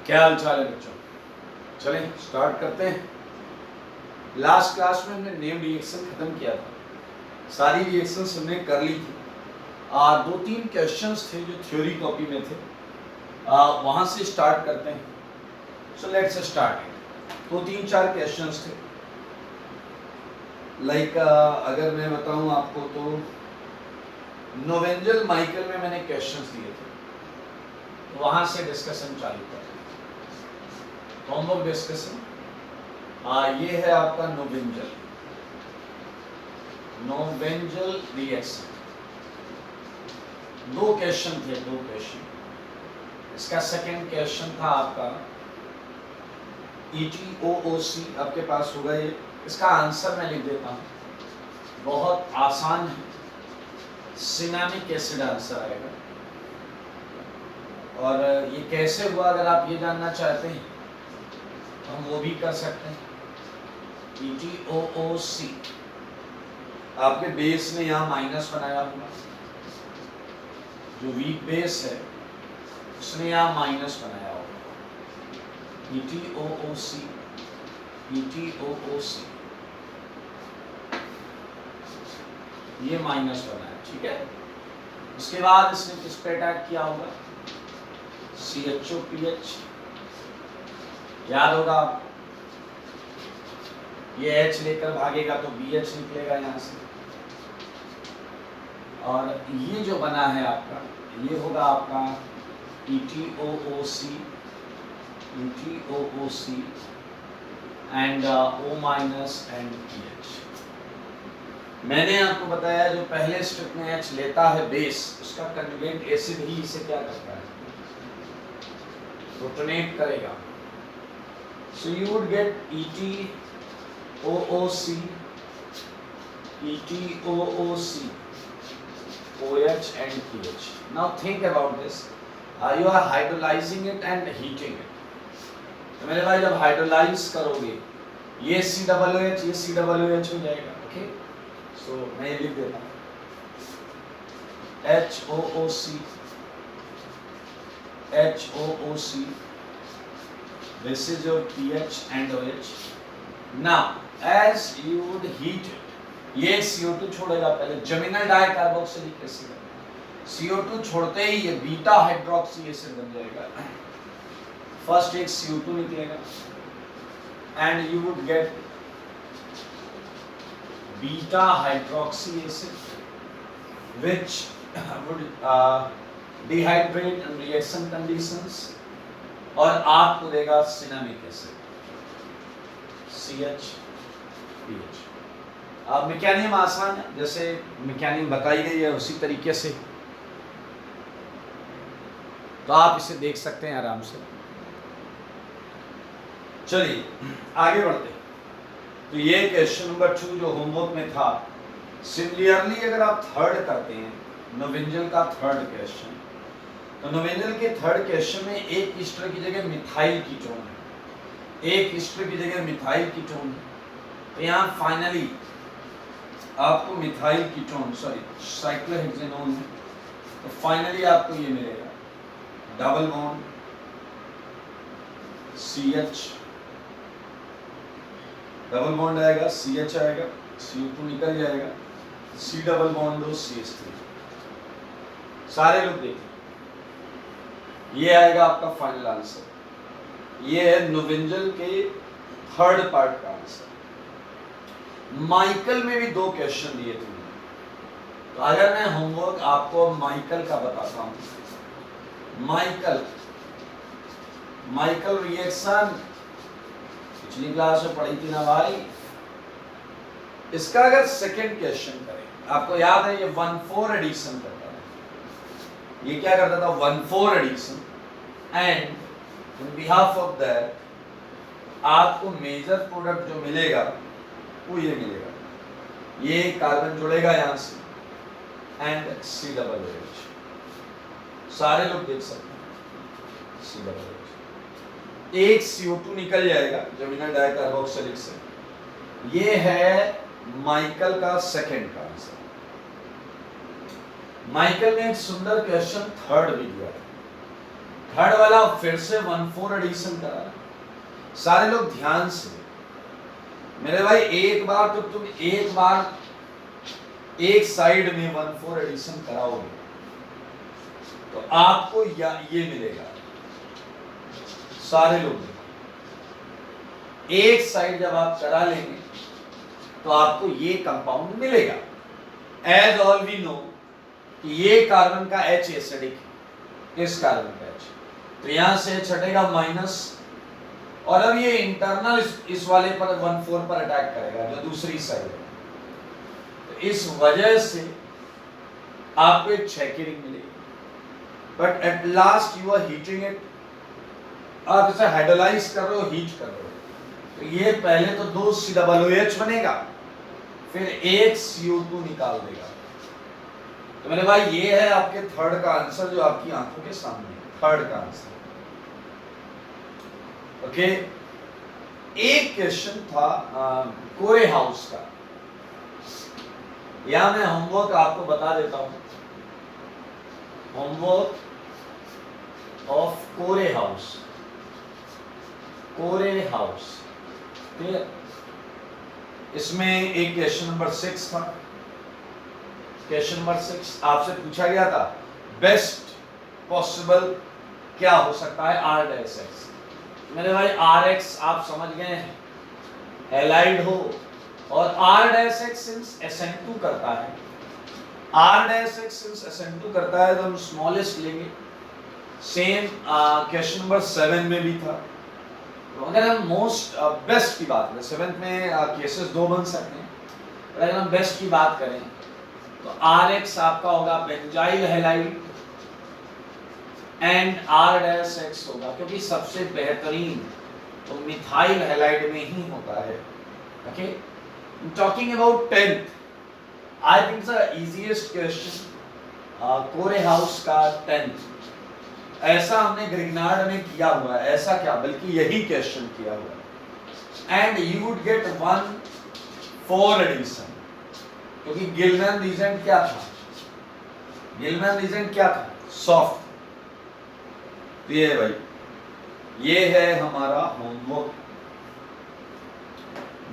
क्या हाल चाल है बच्चों? चलें स्टार्ट करते हैं। लास्ट क्लास में हमने नेम रिएक्शन खत्म किया था, सारी रिएक्शंस हमने कर ली थी। दो तीन क्वेश्चंस थे जो थ्योरी कॉपी में थे, वहां से स्टार्ट करते हैं। So let's start. तो तीन चार क्वेश्चंस थे, लाइक अगर मैं बताऊं आपको तो नोवेंजल माइकल में मैंने क्वेश्चंस दिए थे, तो वहां से डिस्कशन चालू कर। होमवर्क डिस्कशन ये है आपका नोवेंजल रिएक्शन। दो क्वेश्चन थे, दो क्वेश्चन। इसका सेकंड क्वेश्चन था आपका ETOOC, आपके पास होगा ये। इसका आंसर मैं लिख देता हूँ, बहुत आसान है। सिनामिक एसिड आंसर आएगा। और ये कैसे हुआ, अगर आप ये जानना चाहते हैं हम वो भी कर सकते हैं। ETOOC, आपके बेस ने यहाँ माइनस बनाया होगा, जो वीक बेस है उसने यहाँ माइनस बनाया होगा। ETOOC ये माइनस बनाया, ठीक है। उसके बाद इसने किस पे अटैक किया होगा? CHOPH, याद होगा आप, ये H लेकर भागेगा तो BH निकलेगा यहाँ से। और ये जो बना है आपका, ये होगा आपका ETOOC and O minus and PH। मैंने आपको बताया जो पहले स्टेप में H लेता है बेस, उसका कंजुगेट एसिड ही इसे क्या करता है? प्रोटोनेट करेगा। So you would get ETOOC, OH and PH. Now think about this. You are hydrolyzing it and heating it. तो मेरे भाई जब हाइड्रोलाइज करोगे ये COOH, ये COOH हो जाएगा। ओके, सो मैं ये लिख देता हूँ HOOC, this is your pH and OH. Now as you would heat it, ये CO2 छोड़ेगा पहले, जमीनल डाइकार्बोक्सिलिक एसिड। CO2 छोड़ते ही ये बीटा हाइड्रोक्सी एसिड बन जाएगा। फर्स्ट एक CO2 निकलेगा and you would gate beta hydroxy acid which would dehydrate in reaction conditions और आपको देगा सिनामिक एसिड CHPH। अब मैकेनिज्म आसान है, जैसे मैकेनिज्म बताई गई है उसी तरीके से, तो आप इसे देख सकते हैं आराम से। चलिए आगे बढ़ते हैं। तो ये क्वेश्चन नंबर 2 जो होमवर्क में था। सिमिलरली अगर आप थर्ड करते हैं, नोवेंजल का थर्ड क्वेश्चन, तो नोवेंजल के थर्ड क्वेश्चन में एक ईस्टर की जगह मिथाइल कीटोन है, एक ईस्टर की जगह मिथाइल कीटोन है। तो यहाँ फाइनली आपको मिथाइल कीटोन साइक्लोहेक्सेनोन है, तो फाइनली आपको ये मिलेगा double bond CH, double bond आएगा CH आएगा, CO2 निकल जाएगा, C डबल बॉन्ड दो CH3। सारे लोग देखिए, ये आएगा आपका फाइनल आंसर। ये है नोवेंजल के थर्ड पार्ट का आंसर। माइकल में भी दो क्वेश्चन दिए थे। तो अगर मैं होमवर्क आपको माइकल का बताता हूं, माइकल रिएक्शन पिछली क्लास में पढ़ी थी ना भाई। इसका अगर सेकंड क्वेश्चन करें, आपको याद है ये 1,4 एडिशन करता था। ये क्या करता था? 1,4 edition. And in behalf of that आपको मेजर प्रोडक्ट जो मिलेगा वो ये मिलेगा, ये कार्बन जुड़ेगा यहाँ से एंड COOH। सारे लोग देख सकते हैं COOH। एक CO2 निकल जाएगा जमीनल डाइकार्बोक्सिलिक से। ये है माइकल का सेकंड का आंसर। माइकल ने एक सुंदर क्वेश्चन थर्ड भी दिया है। थर्ड वाला फिर से 1,4 एडिशन करा। सारे लोग ध्यान से मेरे भाई, एक बार तो तुम एक साइड में 1,4 एडिशन कराओगे तो आपको ये मिलेगा। सारे लोग एक साइड जब आप करा लेंगे तो आपको ये कंपाउंड मिलेगा। एज ऑल वी नो कि ये कार्बन का H एसिडिक है, इस कार्बन का H, तो यहां से H हटेगा माइनस, और अब ये इंटरनल इस वाले पर 1,4 पर अटैक करेगा जो दूसरी साइड है। तो इस वजह से आपको एक 6 की रिंग मिलेगी, but at last you are heating it. आप इसे हाइड्रोलाइज कर रहे हो, हीट कर रहे हो, तो ये पहले तो 2 COOH बनेगा, फिर एक CO2 निकाल देगा। तो मेरे भाई ये है आपके थर्ड का आंसर जो आपकी आंखों के सामने है, थर्ड का आंसर। ओके, एक क्वेश्चन था कोरे हाउस का, या मैं होमवर्क आपको बता देता हूं। होमवर्क ऑफ कोरे हाउस, कोरे हाउस, क्लियर। इसमें एक क्वेश्चन नंबर 6 था। क्वेश्चन नंबर 6 आपसे पूछा गया था बेस्ट पॉसिबल क्या हो सकता है R'(X)। मेरे भाई RX आप समझ गए हैं, हैलाइड हो, और R'(X) सिंस SN2 करता है, R'(X) सिंस SN2 करता है तो हम स्मॉलेस्ट लेंगे। सेम क्वेश्चन नंबर 7 में भी था। तो अगर हम मोस्ट बेस्ट की बात करें, 7th में केसेस 2 बन सकते हैं, अगर हम बेस्ट की बात करें तो RX आपका होगा बेंजाइल हैलाइड एंड R'(X) होगा, क्योंकि सबसे बेहतरीन तो मिथाइल हैलाइड में ही होता है। Okay, talking about 10th, I think the easiest question कोरे हाउस का 10th, ऐसा हमने ग्रिग्नार्ड में किया हुआ है, ऐसा क्या बल्कि यही क्वेश्चन किया हुआ है, and you would get 1,4 edition, क्योंकि गिलमैन रीजेंट क्या था, गिलमैन रीजेंट क्या था, सॉफ्ट। तो ये भाई, ये है हमारा होमवर्क,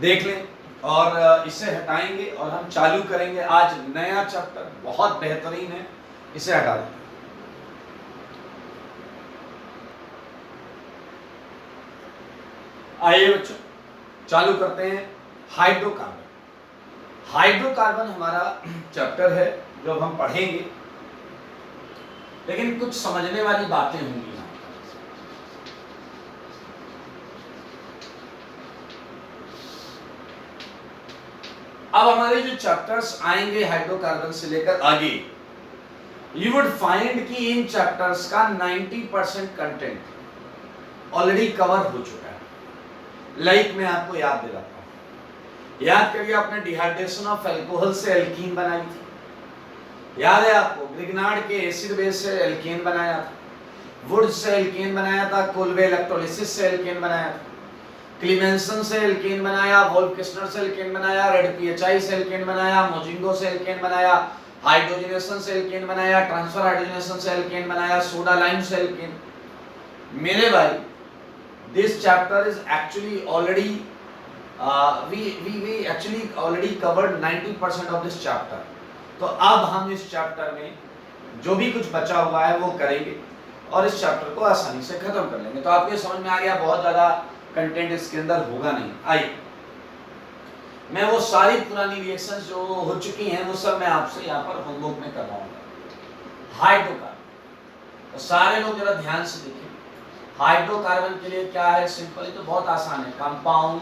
देख लें और इसे हटाएंगे और हम चालू करेंगे आज नया चैप्टर, बहुत बेहतरीन है, इसे हटा देंगे। आइए बच्चों चालू करते हैं हाइड्रोकार्बन। हाइड्रोकार्बन हमारा चैप्टर है जो हम पढ़ेंगे, लेकिन कुछ समझने वाली बातें होंगी। अब हमारे जो चैप्टर्स आएंगे हाइड्रोकार्बन से लेकर आगे, यू वुड फाइंड कि इन चैप्टर्स का 90% कंटेंट ऑलरेडी कवर हो चुका है। लाइक मैं आपको याद दिलाता हूं, याद करिए आपने डिहाइड्रेशन ऑफ अल्कोहल से एल्कीन बनाई थी, याद है आपको, ग्रिग्नार्ड के एसिड बेस से एल्केन बनाया था, वुड से एल्केन बनाया था, कोल्बे इलेक्ट्रोलिसिस से एल्केन बनाया था, क्लीमेंसन से एल्केन बनाया, वोल्फ किस्नर से एल्केन बनाया, रेड PHI से एल्केन बनाया, मोजिंगो से एल्केन बनाया, हाइड्रोजनेशन से एल्केन बनाया, ट्रांसफर हाइड्रोजनेशन से एल्केन बनाया, सोडा लाइम से एल्केन। मेरे भाई this chapter is actually already we actually already covered 90% of this chapter। तो अब हम इस चैप्टर में जो भी कुछ बचा हुआ है वो करेंगे और इस चैप्टर को आसानी से खत्म कर लेंगे। तो आपको समझ में आ गया, बहुत ज्यादा कंटेंट इसके अंदर होगा नहीं। आइए मैं वो सारी पुरानी रिएक्शंस जो हो चुकी हैं वो सब मैं आपसे यहाँ पर होमवर्क में करवाऊंगा। हाइड्रोकार्बन, तो सारे लोग जरा ध्यान से देखिए, हाइड्रोकार्बन के लिए क्या है, सिंपल, तो बहुत आसान है, compound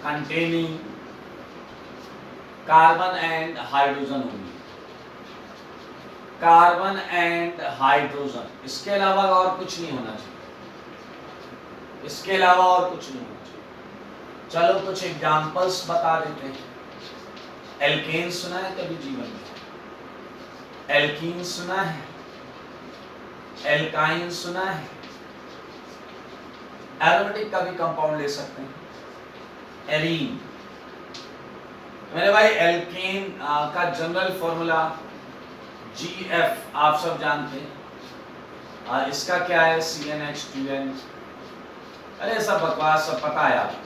containing carbon and hydrogen only, carbon and hydrogen, इसके अलावा और कुछ नहीं होना चाहिए, इसके अलावा और कुछ नहीं होना चाहिए। चलो कुछ एग्जांपल्स बता देते हैं। एल्केन सुना है कभी जीवन में? एल्कीन सुना है? एल्काइन सुना है? एरोमेटिक का भी कंपाउंड ले सकते हैं, एरीन। मेरे भाई एल्केन का जनरल फॉर्मूला GF आप सब जानते हैं, इसका क्या है CnH2n। अरे सब बकवास, सब पता है आपको,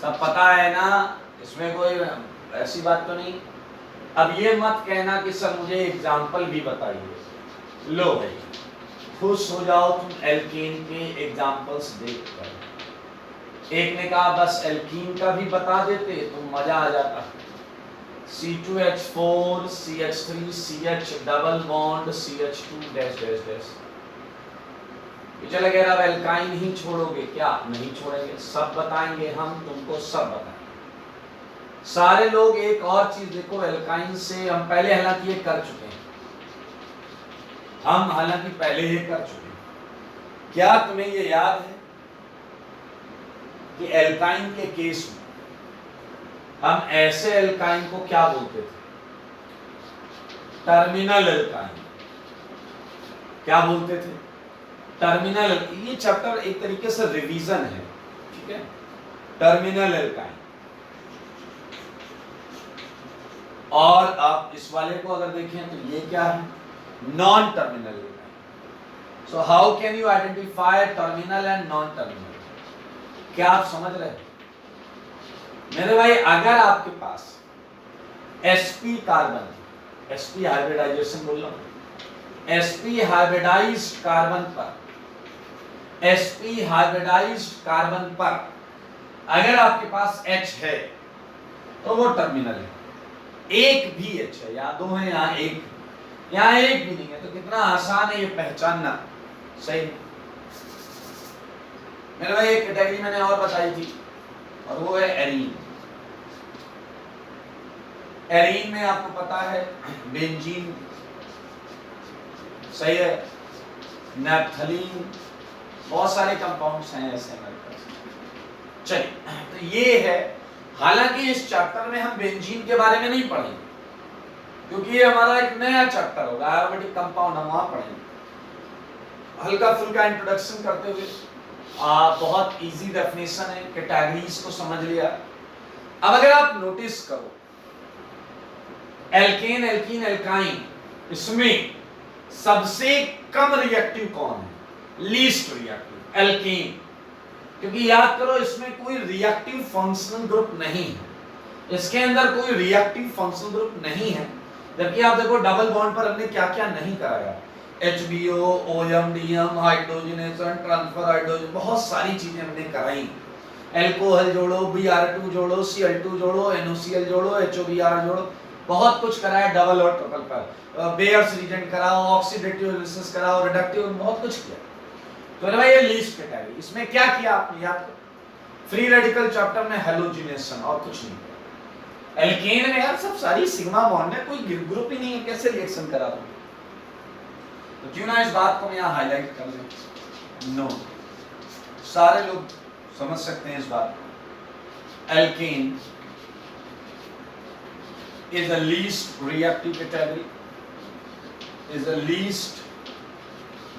सब पता है ना, इसमें कोई ऐसी बात तो नहीं। अब ये मत कहना कि सर मुझे एग्जाम्पल भी बताइए। लो भाई, खुश हो जाओ तुम एल्कीन के एग्जाम्पल्स देखकर। एक ने कहा बस एल्कीन का भी बता देते तो मजा आ जाता। C2H4 CH3 CH double bond CH2 dash dash dash. चले गए, अब एल्काइन ही छोड़ोगे क्या? नहीं छोड़ेंगे, सब बताएंगे हम तुमको, सब बताएंगे सारे लोग। एक और चीज देखो, एल्काइन से हम पहले हालांकि ये कर चुके हैं, हम हालांकि पहले ही कर चुके हैं। क्या तुम्हें ये याद है कि एल्काइन के केस में हम ऐसे एल्काइन को क्या बोलते थे? Terminal alkyne. क्या बोलते थे? टर्मिनल। ये चैप्टर एक तरीके से रिवीजन है, ठीक है। Terminal alkyne. और आप इस वाले को अगर देखें तो ये क्या है? Non terminal alkyne. So how can you identify terminal and non terminal? क्या आप समझ रहे हैं मेरे भाई? अगर आपके पास sp कार्बन, sp हाइब्रिडाइजेशन बोल रहा हूं, sp हाइब्रिडाइज्ड कार्बन पर, sp हाइब्रिडाइज्ड कार्बन पर अगर आपके पास H है तो वो टर्मिनल है। एक भी H है, या दो है, यहाँ एक, यहाँ एक भी नहीं है, तो कितना आसान है ये पहचानना। सही मेरे भाई, एक कैटेगरी मैंने और बताई थी और वो है एरीन। एरीन में आपको पता है बेंजीन, सही है, नैप्थलीन, बहुत सारे कंपाउंड्स हैं ऐसे हमारे पास। चलिए, तो ये है। हालांकि इस चैप्टर में हम बेंजीन के बारे में नहीं पढ़ेंगे क्योंकि ये हमारा एक नया चैप्टर होगा, एरोमेटिक कंपाउंड, हम वहां पढ़ेंगे। हल्का फुल्का इंट्रोडक्शन करते हुए बहुत इजी डेफिनेशन है, कैटेगरीज को समझ लिया। अब अगर आप नोटिस करो, एल्केन, एल्कीन, एल्काइन, इसमें सबसे कम रिएक्टिव कौन है? Least reactive, alkene. क्योंकि याद करो, इसमें कोई रिएक्टिव फंक्शनल ग्रुप नहीं है, इसके अंदर कोई रिएक्टिव फंक्शनल ग्रुप नहीं है। जबकि आप देखो डबल बॉन्ड पर हमने क्या क्या नहीं कराया, HBO, OM, DM, hydrogenation, transfer hydrogen, बहुत सारी चीजें हमने कराई। एल्कोहल जोड़ो, Br2 जोड़ो, Cl2 जोड़ो, NOCl जोड़ो, HOBr जोड़ो, बहुत कुछ कराया डबल और ट्रिपल पर। बेयर्स रीजेंट कराओ, ऑक्सीडेटिव रिलेशंस कराओ, रिडक्टिव, बहुत कुछ किया। तो भाई ये लीस्ट कैटेगरी, इसमें क्या किया आपने? याद करो, फ्री रेडिकल चैप्टर में हैलोजिनेशन और कुछ नहीं किया। एल्केन में यार सब सारी सिग्मा बॉन्ड है, कोई ग्रुप ही नहीं है, कैसे रिएक्शन करा दूं? तो क्यों ना इस बात को मैं यहाँ हाईलाइट कर दूं? नो, सारे लोग समझ सकते हैं इस बात को। Alkane is the least reactive category, is the least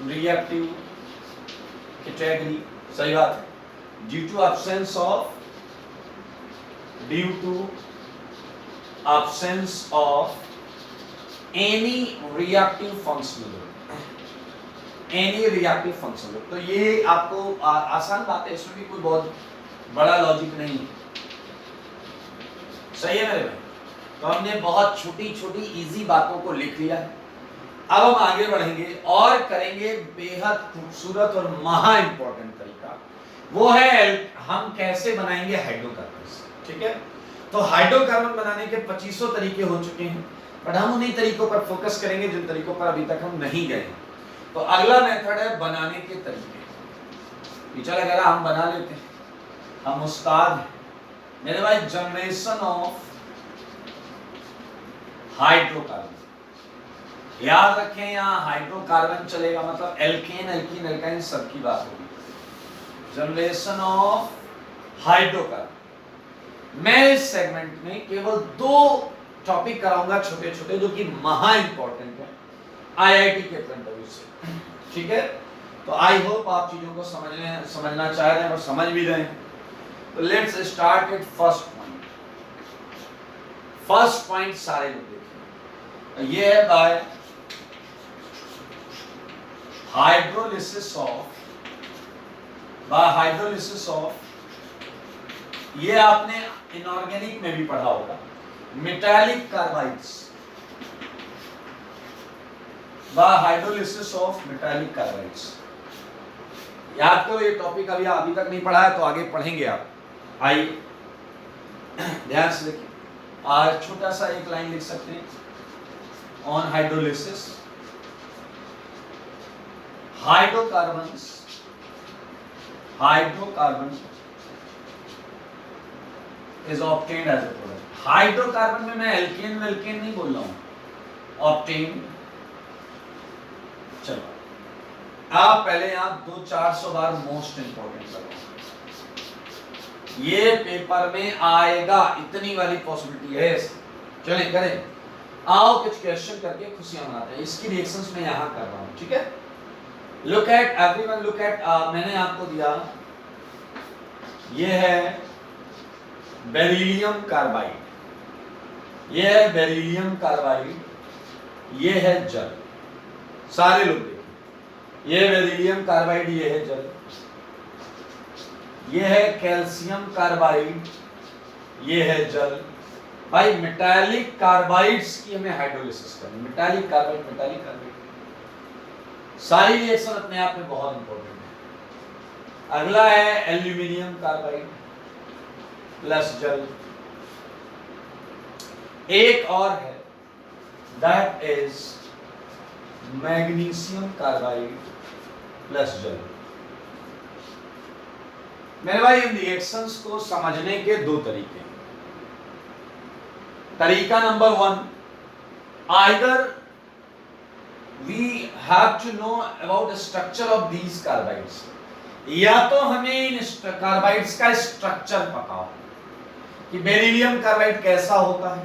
reactive category। सही बात है। due to absence of any reactive functional group, any reactive functional group। तो ये आपको आसान बात है, इसमें भी कोई बहुत बड़ा लॉजिक नहीं है। सही है मेरे भाई? तो हमने बहुत छोटी छोटी इजी बातों को लिख लिया है। अब हम आगे बढ़ेंगे और करेंगे बेहद खूबसूरत और महा इंपॉर्टेंट तरीका, वो है हम कैसे बनाएंगे हाइड्रोकार्बन। ठीक है, तो हाइड्रोकार्बन बनाने के 2500 तरीके हो चुके हैं, बट हम उन्हीं तरीकों पर फोकस करेंगे जिन तरीकों पर अभी तक हम नहीं गए। तो अगला मेथड है बनाने के तरीके। चल अगर हम बना लेते हैं, हम उस्ताद हैं मेरे भाई। जनरेशन ऑफ हाइड्रोकार्बन, याद रखें यहाँ हाइड्रोकार्बन चलेगा, मतलब एल्केन, एल्कीन, एल्काइन सबकी बात होगी। Generation of hydrocarbon. मैं इस सेगमेंट में केवल 2 टॉपिक कराऊंगा छोटे छोटे, जो कि महा इंपॉर्टेंट है IIT के पॉइंट ऑफ व्यू से। ठीक है, तो आई होप आप चीजों को समझना चाह रहे हैं और समझ भी रहे हैं। तो let's start with first point. First point सारे लोग देखिए, ये है बाय हाइड्रोलिसिस ऑफ ये आपने इनऑर्गेनिक में भी पढ़ा होगा, metallic carbides, hydrolysis of metallic carbides. याद करो ये टॉपिक अभी तक नहीं पढ़ा है तो आगे पढ़ेंगे आप। आइए ध्यान से देखिए, आज छोटा सा एक लाइन लिख सकते हैं on hydrolysis. Hydrocarbons is obtained as a product. Hydrocarbon में मैं एल्केन नहीं बोल रहा हूं, obtained। चलो आप पहले यहां 200-400 बार मोस्ट इंपॉर्टेंट लगाओ, ये पेपर में आएगा, इतनी वाली पॉसिबिलिटी है। चलें करें, आओ कुछ क्वेश्चन करके खुशियां मनाते हैं। इसकी रिएक्शंस मैं यहां कर रहा हूं, ठीक है। Look at everyone, look at, मैंने आपको दिया, ये है बेरिलियम कार्बाइड, ये है बेरिलियम कार्बाइड, ये है जल। सारे लोग देखिए, ये बेरिलियम कार्बाइड, ये है जल, ये है कैल्शियम कार्बाइड, ये है जल। भाई मेटालिक कार्बाइड्स की हमें हाइड्रोलिसिस करनी, मेटालिक कार्बाइड। सारी रिएक्शन अपने आप में बहुत इंपॉर्टेंट है। अगला है एल्यूमिनियम कार्बाइड प्लस जल। एक और है, that is magnesium carbide plus जल। मेरे भाई इन रिएक्शंस को समझने के दो तरीके हैं। तरीका number 1, either we have to know about the structure of these carbides, या तो हमें इन कार्बाइड्स का स्ट्रक्चर पता हो कि बेरिलियम कार्बाइड कैसा होता है,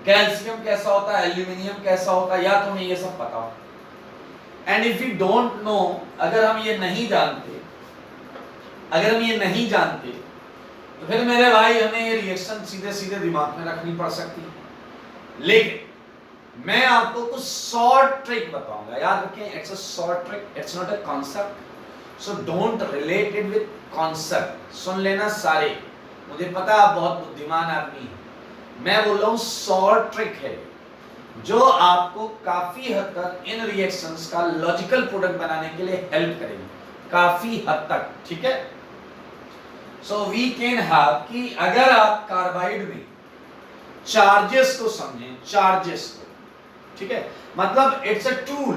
कैल्शियम कैसा होता है, एल्यूमिनियम कैसा होता है, या तो हमें ये सब पता हो। And if you don't know, अगर हम ये नहीं जानते तो फिर मेरे भाई हमें ये रिएक्शन सीधे दिमाग में रखनी पड़ सकती है। लेकिन मैं आपको कुछ शॉर्ट ट्रिक बताऊंगा, याद रखें, it's a short trick, it's not a concept, so don't relate it with concept. सुन लेना सारे, मुझे पता है आप बहुत बुद्धिमान आदमी हैं, मैं बोल रहा हूं शॉर्ट ट्रिक है जो आपको काफी हद तक इन रिएक्शंस का लॉजिकल प्रोडक्ट बनाने के लिए हेल्प करेगी, काफी हद तक, ठीक है। सो वी कैन हैव कि अगर आप कार्बाइड में चार्जेस को समझें, चार्जेस को, ठीक है, मतलब it's a tool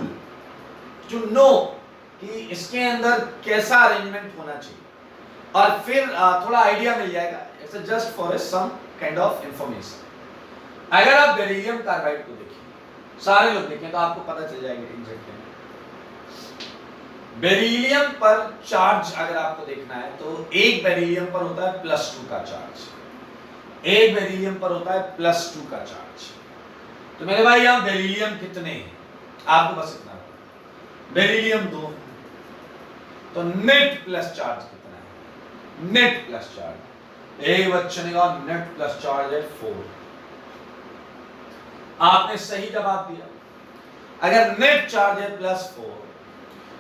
to know कि इसके अंदर कैसा अरेंजमेंट होना चाहिए, और फिर थोड़ा आइडिया मिल जाएगा। It's just for some kind of information. अगर आप बेरिलियम कार्बाइड को देखें, सारे लोग देखें, तो आपको पता चल जाएगा एग्जैक्टली। बेरिलियम पर चार्ज अगर आपको देखना है तो एक बेरिलियम पर होता है +2 का चार्ज, एक बेरिलियम पर होता है +2 का चार्ज। तो मेरे भाई यहां बेरिलियम कितने हैं आपको बस इतना, बेरिलियम 2, तो नेट प्लस चार्ज कितना है, नेट प्लस चार्ज, एक बच्चे ने कहा नेट प्लस चार्ज है 4, आपने सही जवाब दिया। अगर नेट चार्ज है +4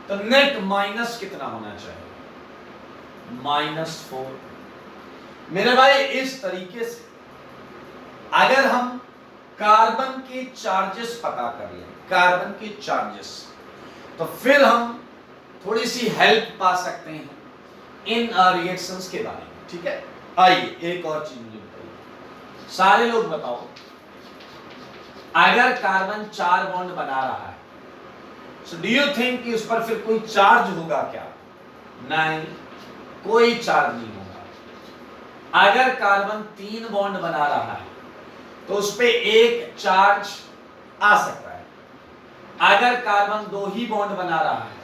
तो नेट माइनस कितना होना चाहिए, -4। मेरे भाई इस तरीके से अगर हम कार्बन के चार्जेस पता कर लें, कार्बन के चार्जेस, तो फिर हम थोड़ी सी हेल्प पा सकते हैं इन रिएक्शंस के बारे में, ठीक है। आइए एक और चीज मुझे बताइए, सारे लोग बताओ, अगर कार्बन 4 बॉन्ड बना रहा है, सो डू यू थिंक कि उस पर फिर कोई चार्ज होगा क्या? नहीं, कोई चार्ज नहीं होगा। अगर कार्बन 3 बॉन्ड बना रहा है तो उस पे एक चार्ज आ सकता है। अगर कार्बन 2 ही बॉन्ड बना रहा है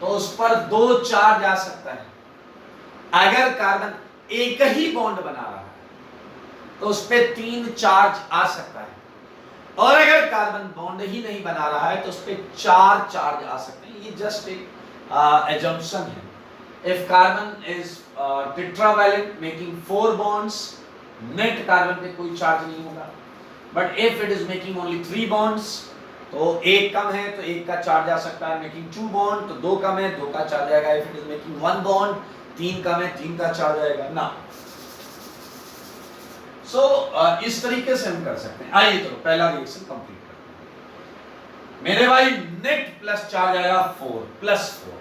तो उस पर 2 चार्ज आ सकता है। अगर कार्बन एक ही बॉन्ड बना रहा है तो उस पे 3 चार्ज आ सकता है। और अगर कार्बन बॉन्ड ही नहीं बना रहा है तो उस पे 4 चार्ज आ सकते हैं। ये जस्ट एक assumption है। If carbon is tetravalent making 4 bonds, net carbon पे कोई चार्ज नहीं होगा। But if it is making only 3 bonds, तो एक कम है तो एक का चार्ज आ सकता है, मेकिंग 2 बॉन्ड, तो 2 कम है 2 का चार्ज आएगा, if it is making 1 bond 3 कम है 3 का चार्ज आएगा ना। सो इस तरीके से हम कर सकते हैं। आइए तो पहला रिएक्शन कंप्लीट करते हैं। मेरे भाई नेट प्लस चार्ज आया 4 प्लस 4,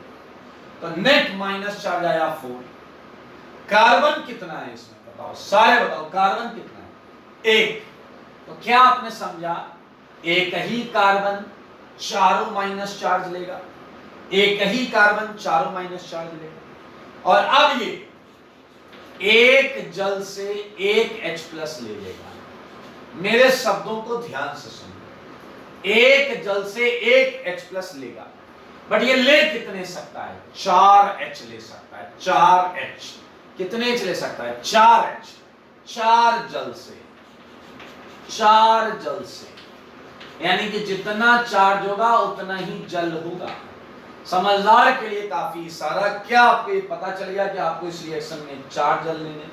तो नेट माइनस चार्ज आया 4। कार्बन कितना है इसमें बताओ, सारे बताओ, कार्बन कितना है? 1। तो क्या आपने समझा, एक ही कार्बन चारों माइनस चार्ज लेगा, एक ही कार्बन चारों माइनस चार्ज लेगा। और अब ये एक जल से एक H प्लस ले लेगा। मेरे शब्दों को ध्यान से सुनो, एक जल से एक H प्लस लेगा, बट ये ले कितने सकता है? 4H ले सकता है। 4H कितने H ले सकता है? 4H। 4 जल से, 4 जल से, यानी कि जितना चार्ज होगा उतना ही जल होगा। समझदार के लिए काफी इशारा। क्या आपको ये पता चल गया कि आपको इस रिएक्शन में 4 जल लेने थे?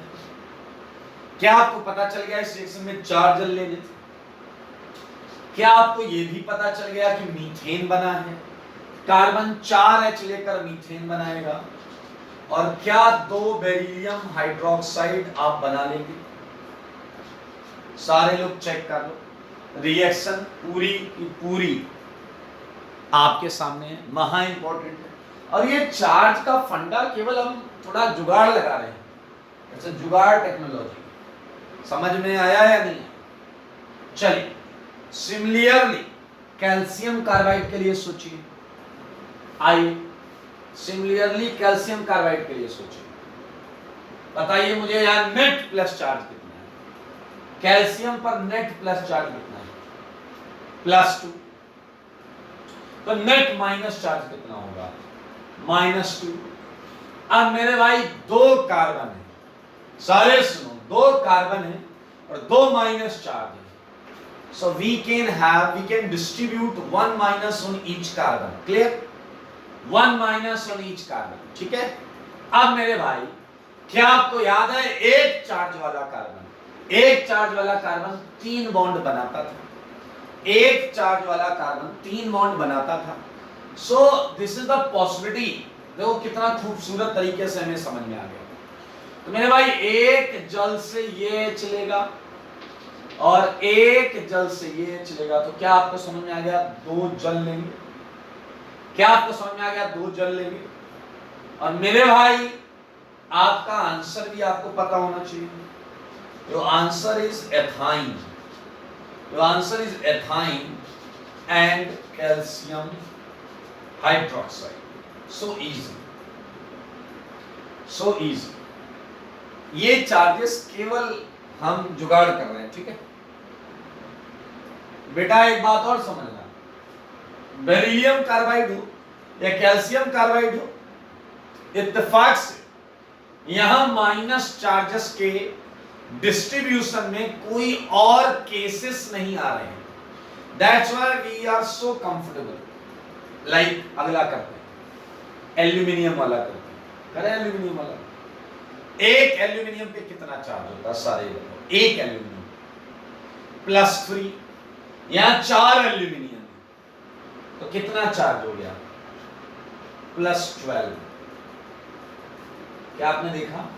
क्या आपको पता चल गया इस रिएक्शन में 4 जल लेने थे? क्या आपको ये भी पता चल गया कि मीथेन बना है? कार्बन 4H लेकर मीथेन बनाएगा। और क्या 2 बेरिलियम हाइड्रोक्साइड आप बना लेंगे? सारे लोग चेक कर लो, रिएक्शन पूरी की पूरी आपके सामने है, महा इंपॉर्टेंट है। और ये चार्ज का फंडा केवल हम थोड़ा जुगाड़ लगा रहे हैं, जैसे जुगाड़ टेक्नोलॉजी। समझ में आया या नहीं? चलिए, सिमिलरली कैल्शियम कार्बाइड के लिए सोचिए। आइए, सिमिलरली कैल्शियम कार्बाइड के लिए सोचिए। बताइए मुझे, यहां नेट प्लस चार्ज कितना है? कैल्शियम पर नेट प्लस चार्ज कितना है? +2। तो नेट माइनस चार्ज कितना होगा? -2। अब मेरे भाई 2 कार्बन है, सारे सुनो, 2 कार्बन है और 2 माइनस चार्ज है। So we can distribute 1 minus on each carbon. Clear? 1 minus on each carbon, ठीक है। अब मेरे भाई, क्या आपको याद है एक चार्ज वाला कार्बन 3 बॉन्ड बनाता था? एक चार्ज वाला कार्बन 3 बॉन्ड बनाता था। So this is the possibility. देखो कितना खूबसूरत तरीके से हमें समझ में आ गया। तो मेरे भाई, एक जल से ये H लेगा और एक जल से ये H लेगा, तो क्या आपको समझ में आ गया? 2 जल लेंगे। क्या आपको समझ में आ गया? 2 जल लेंगे। और मेरे भाई, आपका आंसर भी आपको पता होना चाहिए। Your answer is ethyne. Your answer is ethine and calcium hydroxide. So easy. So easy. ये चार्जेस केवल हम जुगाड़ कर रहे हैं, ठीक है बेटा। एक बात और समझना, बेरिलियम कार्बाइड हो या कैल्शियम कार्बाइड हो, इत्तेफाक से यहां माइनस चार्जेस के डिस्ट्रीब्यूशन में कोई और केसेस नहीं आ रहे हैं। That's why we are so comfortable. Like अगला करते हैं, एल्यूमिनियम वाला करते हैं। करें एल्यूमिनियम वाला। एक एल्यूमिनियम पे कितना चार्ज होता है? सारे बताओ। एक एल्यूमिनियम +3, यहां 4 एल्यूमिनियम, तो कितना चार्ज हो गया? +12। क्या आपने देखा?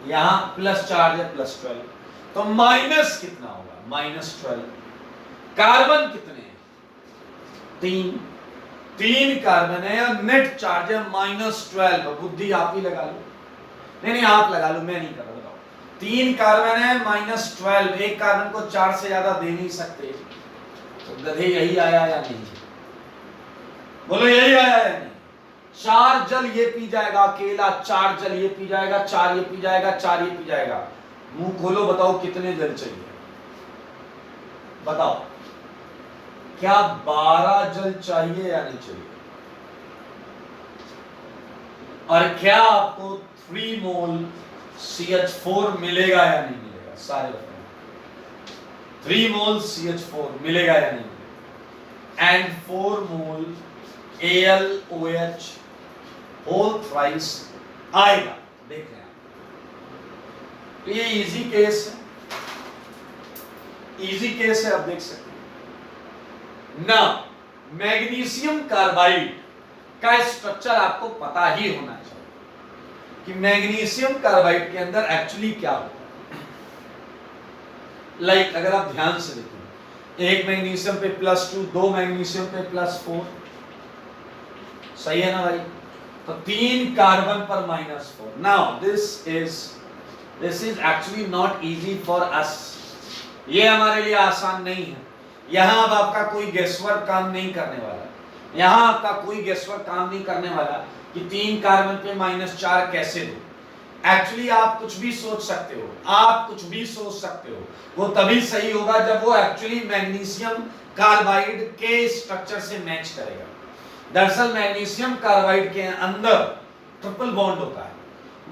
यहां प्लस चार्ज है, +12, तो माइनस कितना होगा? -12। कार्बन कितने हैं? 3 कार्बन है और नेट चार्ज है -12। बुद्धि आप ही लगा लो। नहीं, आप लगा लो, मैं नहीं कर रहा। बताओ, 3 कार्बन है -12, एक कार्बन को 4 से ज्यादा दे नहीं सकते। तो गधे यही आया या नहीं? बोलो यही आया या नहीं? 4 जल ये पी जाएगा अकेला, 4 जल ये पी जाएगा, 4 ये पी जाएगा, 4 ये पी जाएगा। मुंह खोलो, बताओ कितने जल चाहिए? बताओ, क्या 12 जल चाहिए या नहीं चाहिए? और क्या आपको 3 मोल CH4 मिलेगा या नहीं मिलेगा? सारे बताओ। 3 मोल CH4 मिलेगा या नहीं मिलेगा? And 4 mole AlOH whole thrice आएगा। देख रहे हैं आप। तो ये इजी केस है, इजी केस है, आप देख सकते हैं। ना मैग्नीशियम कार्बाइड का स्ट्रक्चर आपको पता ही होना चाहिए कि मैग्नीशियम कार्बाइड के अंदर एक्चुअली क्या होता है। लाइक अगर आप ध्यान से देखें, एक मैग्नीशियम पे +2, 2 मैग्नीशियम पे +4, सही है ना भाई? तो 3 कार्बन पर -4। Now this is actually not easy for us, ये हमारे लिए आसान नहीं है। यहां अब आपका कोई गेसवर्क काम नहीं करने वाला, यहां आपका कोई गेसवर्क काम नहीं करने वाला कि 3 कार्बन पे -4 कैसे दो। एक्चुअली आप कुछ भी सोच सकते हो, आप कुछ भी सोच सकते हो, वो तभी सही होगा जब वो एक्चुअली मैग्नीशियम कार्बाइड के स्ट्रक्चर से मैच करेगा। दरअसल मैग्नीशियम कार्बाइड के अंदर ट्रिपल बॉन्ड होता है,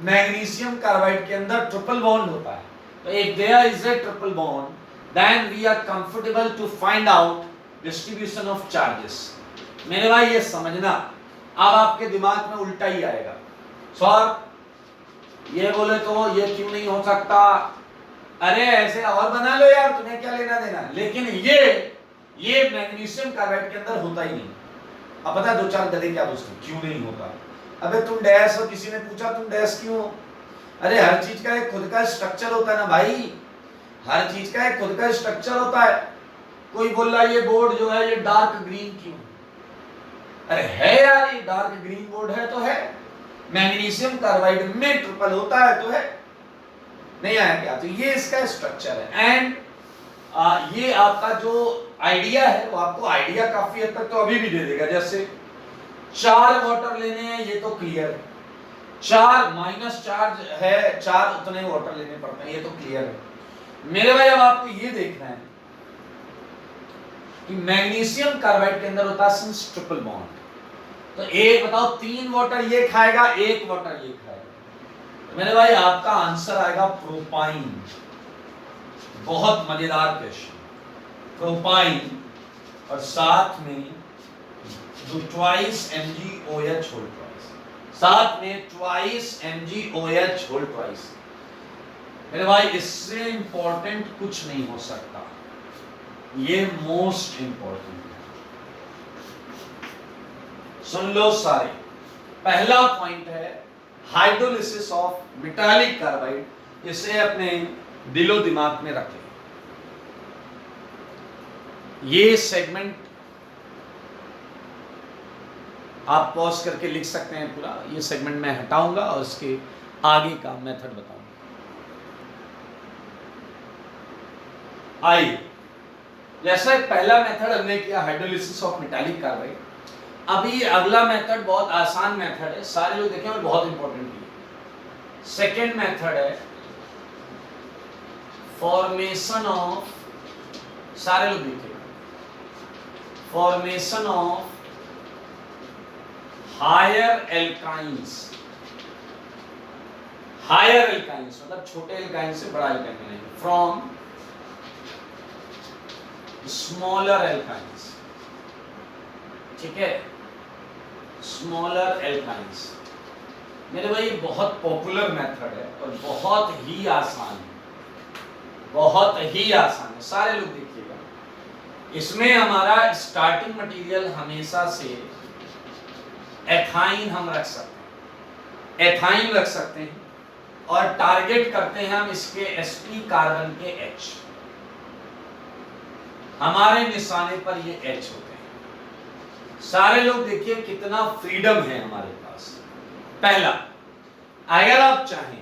मैग्नीशियम कार्बाइड के अंदर ट्रिपल बॉन्ड होता है। तो if there is a triple bond, then we are comfortable to find out distribution of charges। मेरे भाई ये समझना, अब आपके दिमाग में उल्टा ही आएगा, सर ये बोले तो ये क्यों नहीं हो सकता, अरे ऐसे और बना लो यार, तुम्हें क्या लेना देना। लेकिन ये मैग्नीशियम कार्बाइड के अंदर होता ही नहीं। अब पता है 2-4 गधे क्या पूछते, क्यों नहीं होता? अबे तुम डैश हो, किसी ने पूछा तुम डैश क्यों हो? अरे हर चीज का एक खुद का स्ट्रक्चर होता है ना भाई, हर चीज का एक खुद का स्ट्रक्चर होता है। कोई बोल रहा है ये बोर्ड जो है ये डार्क ग्रीन क्यों? अरे है यार, ये डार्क ग्रीन बोर्ड है तो है, मैग्नीशियम कार्बाइड में ट्रिपल होता है तो है, नहीं आया क्या? तो ये इसका स्ट्रक्चर है। एंड ये आपका जो आइडिया है वो आपको आइडिया काफी हद तक तो अभी भी दे देगा। जैसे 4 वाटर लेने हैं, ये तो क्लियर है, 4 माइनस चार्ज है, 4 उतने वाटर लेने पड़ते हैं, ये तो क्लियर है। मेरे भाई अब आपको ये देखना है कि मैग्नीशियम कार्बाइड के अंदर होता है सिंस ट्रिपल बॉन्ड। तो एक बताओ, 3 वाटर ये खाएगा, 1 वाटर ये खाएगा, तो मेरे भाई आपका आंसर आएगा प्रोपाइन। बहुत मजेदार क्वेश्चन, प्रोपाइन और साथ में 2 MgOH होल ट्वाइस, साथ में 2 MgOH होल ट्वाइस। मेरे भाई इससे इंपॉर्टेंट कुछ नहीं हो सकता, ये मोस्ट इंपॉर्टेंट है। सुन लो सारे, पहला पॉइंट है हाइड्रोलिसिस ऑफ मेटालिक कार्बाइड, इसे अपने दिलो दिमाग में रखें। ये सेगमेंट आप पॉज करके लिख सकते हैं पूरा, ये सेगमेंट मैं हटाऊंगा और इसके आगे का मेथड बताऊंगा। आइए, जैसा पहला मेथड हमने किया हाइड्रोलिसिस ऑफ मेटालिक कार्बाइड, अभी अगला मेथड बहुत आसान मेथड है, सारे लोग देखें और बहुत इंपॉर्टेंट है। सेकेंड मेथड है फॉर्मेशन ऑफ, सारे लोग देखें, formation of higher alkynes. Higher alkynes मतलब छोटे एल्काइन से बड़ा एल्काइन बनेगा, फ्रॉम स्मॉलर एल्काइंस। ठीक है, स्मॉलर एल्काइंस। मेरे भाई बहुत पॉपुलर मेथड है और बहुत ही आसान है, बहुत ही आसान है, सारे लोग देखिएगा। इसमें हमारा स्टार्टिंग मटेरियल हमेशा से एथाइन हम रख सकते हैं, एथाइन रख सकते हैं और टारगेट करते हैं हम इसके sp कार्बन के H, हमारे निशाने पर ये H होते हैं। सारे लोग देखिए कितना फ्रीडम है हमारे पास। पहला, अगर आप चाहें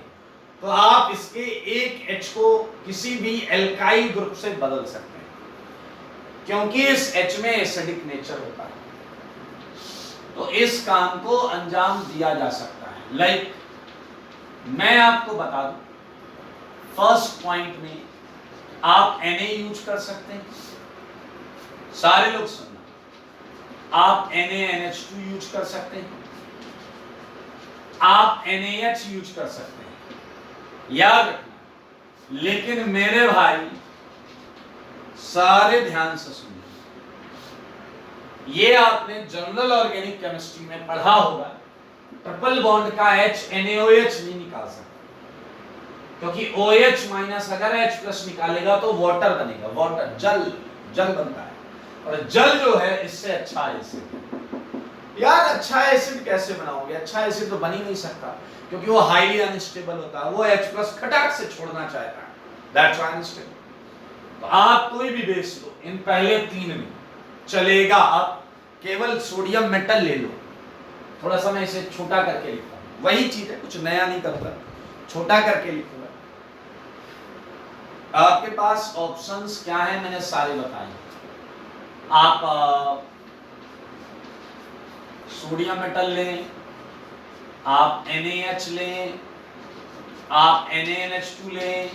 तो आप इसके एक H को किसी भी एल्काइल ग्रुप से बदल सकते हैं, क्योंकि इस H में एसिडिक नेचर होता है, तो इस काम को अंजाम दिया जा सकता है। लाइक मैं आपको बता दूं, फर्स्ट पॉइंट में आप Na यूज कर सकते हैं, सारे लोग सुनना, आप NaNH2 यूज कर सकते हैं, आप NaH यूज कर सकते हैं, याद रखना। लेकिन मेरे भाई सारे ध्यान से सुनिए, ये आपने जनरल ऑर्गेनिक केमिस्ट्री में पढ़ा होगा, ट्रिपल बॉन्ड का H NaOH नहीं निकाल सकता, क्योंकि OH माइनस अगर H प्लस निकालेगा तो वाटर बनेगा, वाटर जल बनता है, और जल जो है इससे अच्छा एसिड। यार अच्छा एसिड कैसे बनाओगे? अच्छा एसिड तो बन ही नहीं सकता क्योंकि वो हाईली अनस्टेबल होता है, वो H+ खटाक से छोड़ना चाहता है, दैट्स व्हाई अनस्टेबल। तो आप कोई भी बेस लो, इन पहले 3 में चलेगा। आप केवल सोडियम मेटल ले लो, थोड़ा सा मैं इसे छोटा करके लिखता हूं, वही चीज है, कुछ नया नहीं करूंगा, छोटा करके लिखूंगा। आपके पास ऑप्शंस क्या है मैंने सारे बताए। आप सोडियम मेटल लें, आप NaH लें, आप NaNH2 लें,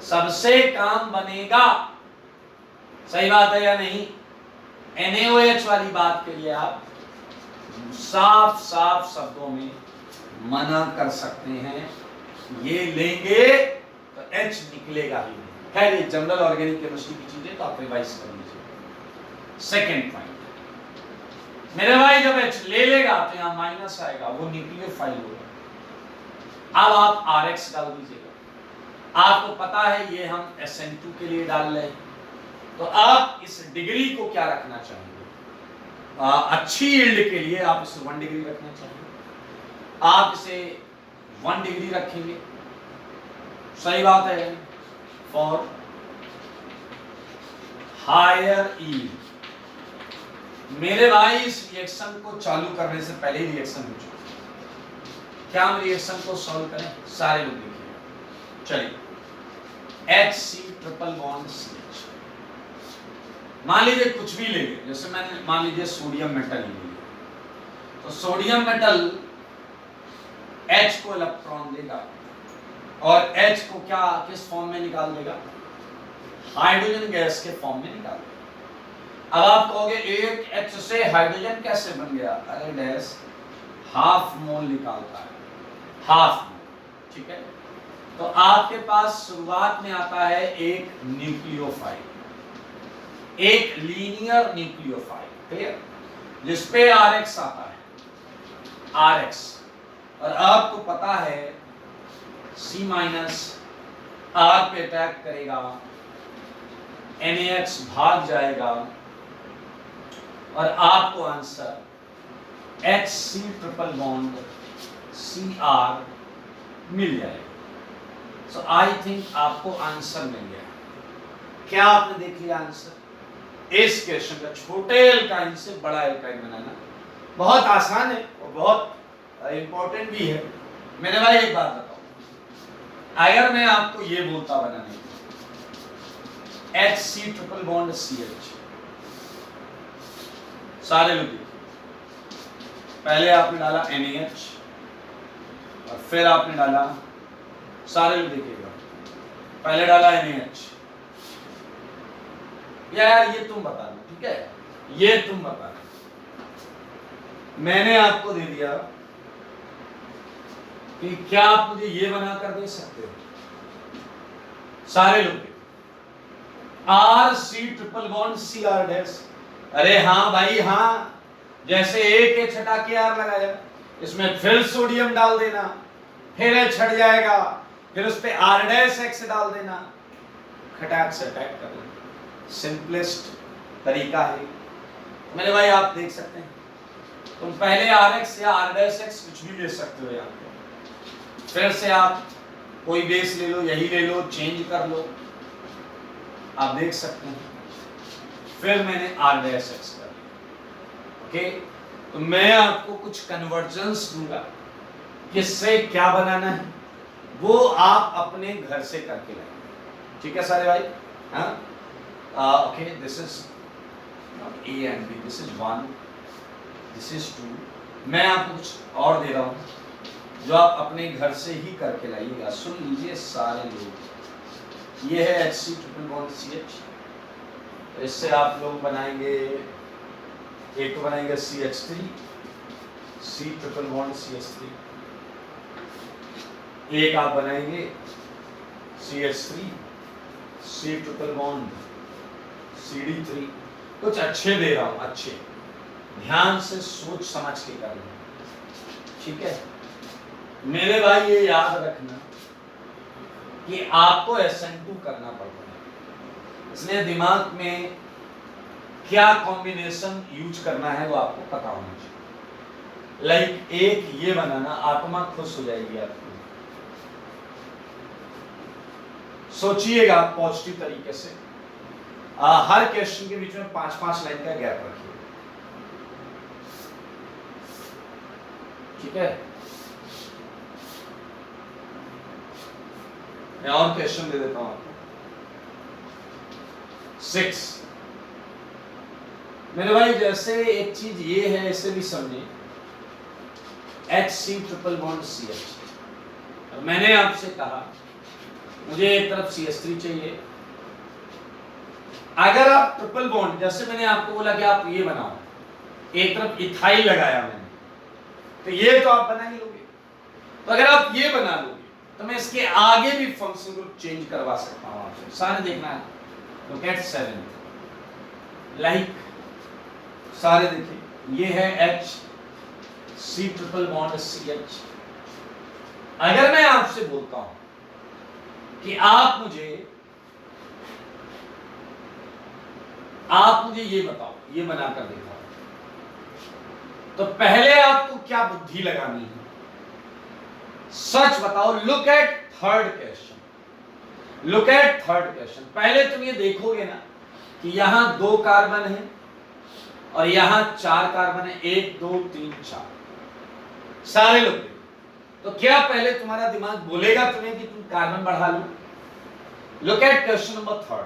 सबसे काम बनेगा। सही बात है या नहीं? NaOH वाली बात के लिए आप साफ साफ शब्दों में मना कर सकते हैं, ये लेंगे तो H निकलेगा ही नहीं। खैर ये जनरल ऑर्गेनिक केमिस्ट्री की चीजें तो आप रिवाइज कर लीजिए। सेकेंड पॉइंट, मेरे भाई जब H ले लेगा तो यहाँ माइनस आएगा, वो न्यूक्लियोफाइल होगा। अब आप RX डाल दीजिएगा। आपको पता है ये हम SN2 के लिए डाल रहे हैं, तो आप इस डिग्री को क्या रखना चाहेंगे? अच्छी यील्ड के लिए आप इसे 1 डिग्री रखना चाहेंगे, आप इसे 1 डिग्री रखेंगे। सही बात है। फॉर हायर यील्ड, मेरे भाई इस रिएक्शन को चालू करने से पहले ही रिएक्शन हो चुका है। क्या हम रिएक्शन को सॉल्व करें? सारे लोग देखिए। चलिए HC∭CH, मान लीजिए कुछ भी ले लीजिए, जैसे मैंने मान लीजिए सोडियम मेटल ले लिया, तो सोडियम मेटल H को इलेक्ट्रॉन देगा और H को क्या किस फॉर्म में निकाल देगा? हाइड्रोजन गैस के फॉर्म में निकाल देगा। अब आप कहोगे एक H से हाइड्रोजन कैसे बन गया? अरे डैश हाफ मोल निकालता है, हाफ मोल, ठीक है। तो आपके पास शुरुआत में आता है एक न्यूक्लियोफाइल, एक लीनियर न्यूक्लियोफाइल, क्लियर, जिसपे RX आता है, RX, और आपको पता है C- R पे अटैक करेगा, NaH भाग जाएगा और आपको आंसर HC∭Cr मिल जाएगा। सो आई थिंक आपको आंसर मिल गया। क्या आपने देख लिया आंसर? इस क्वेश्चन का छोटे एल्काइन से बड़ा एल्काइन बनाना बहुत आसान है और बहुत इंपॉर्टेंट भी है। मेरे भाई एक बात बताओ, अगर मैं आपको ये बोलता बनाने HC∭CH, सारे लोग पहले आपने डाला NaH और फिर आपने डाला, सारे लोग देखिएगा, पहले डाला NaH, यार ये तुम बता दो, ठीक है, ये तुम बता दो। मैंने आपको दे दिया कि क्या आप मुझे ये बना कर दे सकते हो? सारे लोग RC∭CR'। अरे हाँ भाई हाँ, जैसे एक H हटा के R लगाया, इसमें फिर सोडियम डाल देना, फिर H हट जाएगा, फिर उस पे R' डाल देना, खटाक से अटैक कर लेना। सिंपलेस्ट तरीका है मेरे भाई, आप देख सकते हैं। तुम पहले RX या R' कुछ भी ले सकते हो यहाँ पे, फिर से आप कोई बेस ले लो, यही ले लो, चेंज कर लो, आप देख सकते हैं। फिर मैंने R' कर लिया, ओके। तो मैं आपको कुछ कन्वर्जन्स दूंगा, किससे क्या बनाना है वो आप अपने घर से करके लाएंगे, ठीक है सारे भाई? हाँ, okay, this is A and B, this is 1, this is 2। मैं आपको कुछ और दे रहा हूँ जो आप अपने घर से ही करके लाइएगा। सुन लीजिए सारे लोग, ये है HC∭CH, तो इससे आप लोग बनाएंगे, एक तो बनाएंगे CH3, C∭CH3, एक आप बनाएंगे CH3, C∭CD3। कुछ अच्छे दे रहा हूं, अच्छे, ध्यान से सोच समझ के करना, ठीक है मेरे भाई? ये याद रखना कि आपको SN2 करना पड़ता है, इसलिए दिमाग में क्या कॉम्बिनेशन यूज करना है वो आपको पता होना चाहिए। लाइक एक ये बनाना, आत्मा खुश हो जाएगी आपकी। सोचिएगा पॉजिटिव तरीके से। हर क्वेश्चन के बीच में 5-5 लाइन का गैप रखिए, ठीक है। मैं और क्वेश्चन दे देता हूं आपको। 6 मेरे भाई, जैसे एक चीज ये है, इसे भी समझिए, HC ट्रिपल बॉन्ड CH। मैंने आपसे कहा मुझे एक तरफ CH3 चाहिए। अगर आप ट्रिपल बॉन्ड, जैसे मैंने आपको बोला कि आप ये बनाओ, एक तरफ इथाइल लगाया मैंने, तो ये तो आप बना ही लोगे। तो अगर आप ये बना लोगे तो मैं इसके आगे भी फंक्शन ग्रुप चेंज करवा सकता हूं आपसे। सारे देखना है, लुक एट 7 लाइक, सारे देखिए, ये है HC ट्रिपल बॉन्ड CH। अगर मैं आपसे बोलता हूं कि आप मुझे ये बताओ, ये बनाकर दिखाओ, तो पहले आपको क्या बुद्धि लगानी है? सच बताओ। Look at third question, look at third question. पहले तुम ये देखोगे ना कि यहां 2 कार्बन है और यहां 4 कार्बन है, 1 2 3 4, सारे लोग। तो क्या पहले तुम्हारा दिमाग बोलेगा तुम्हें कि तुम कार्बन बढ़ा लो? Look at question number 3।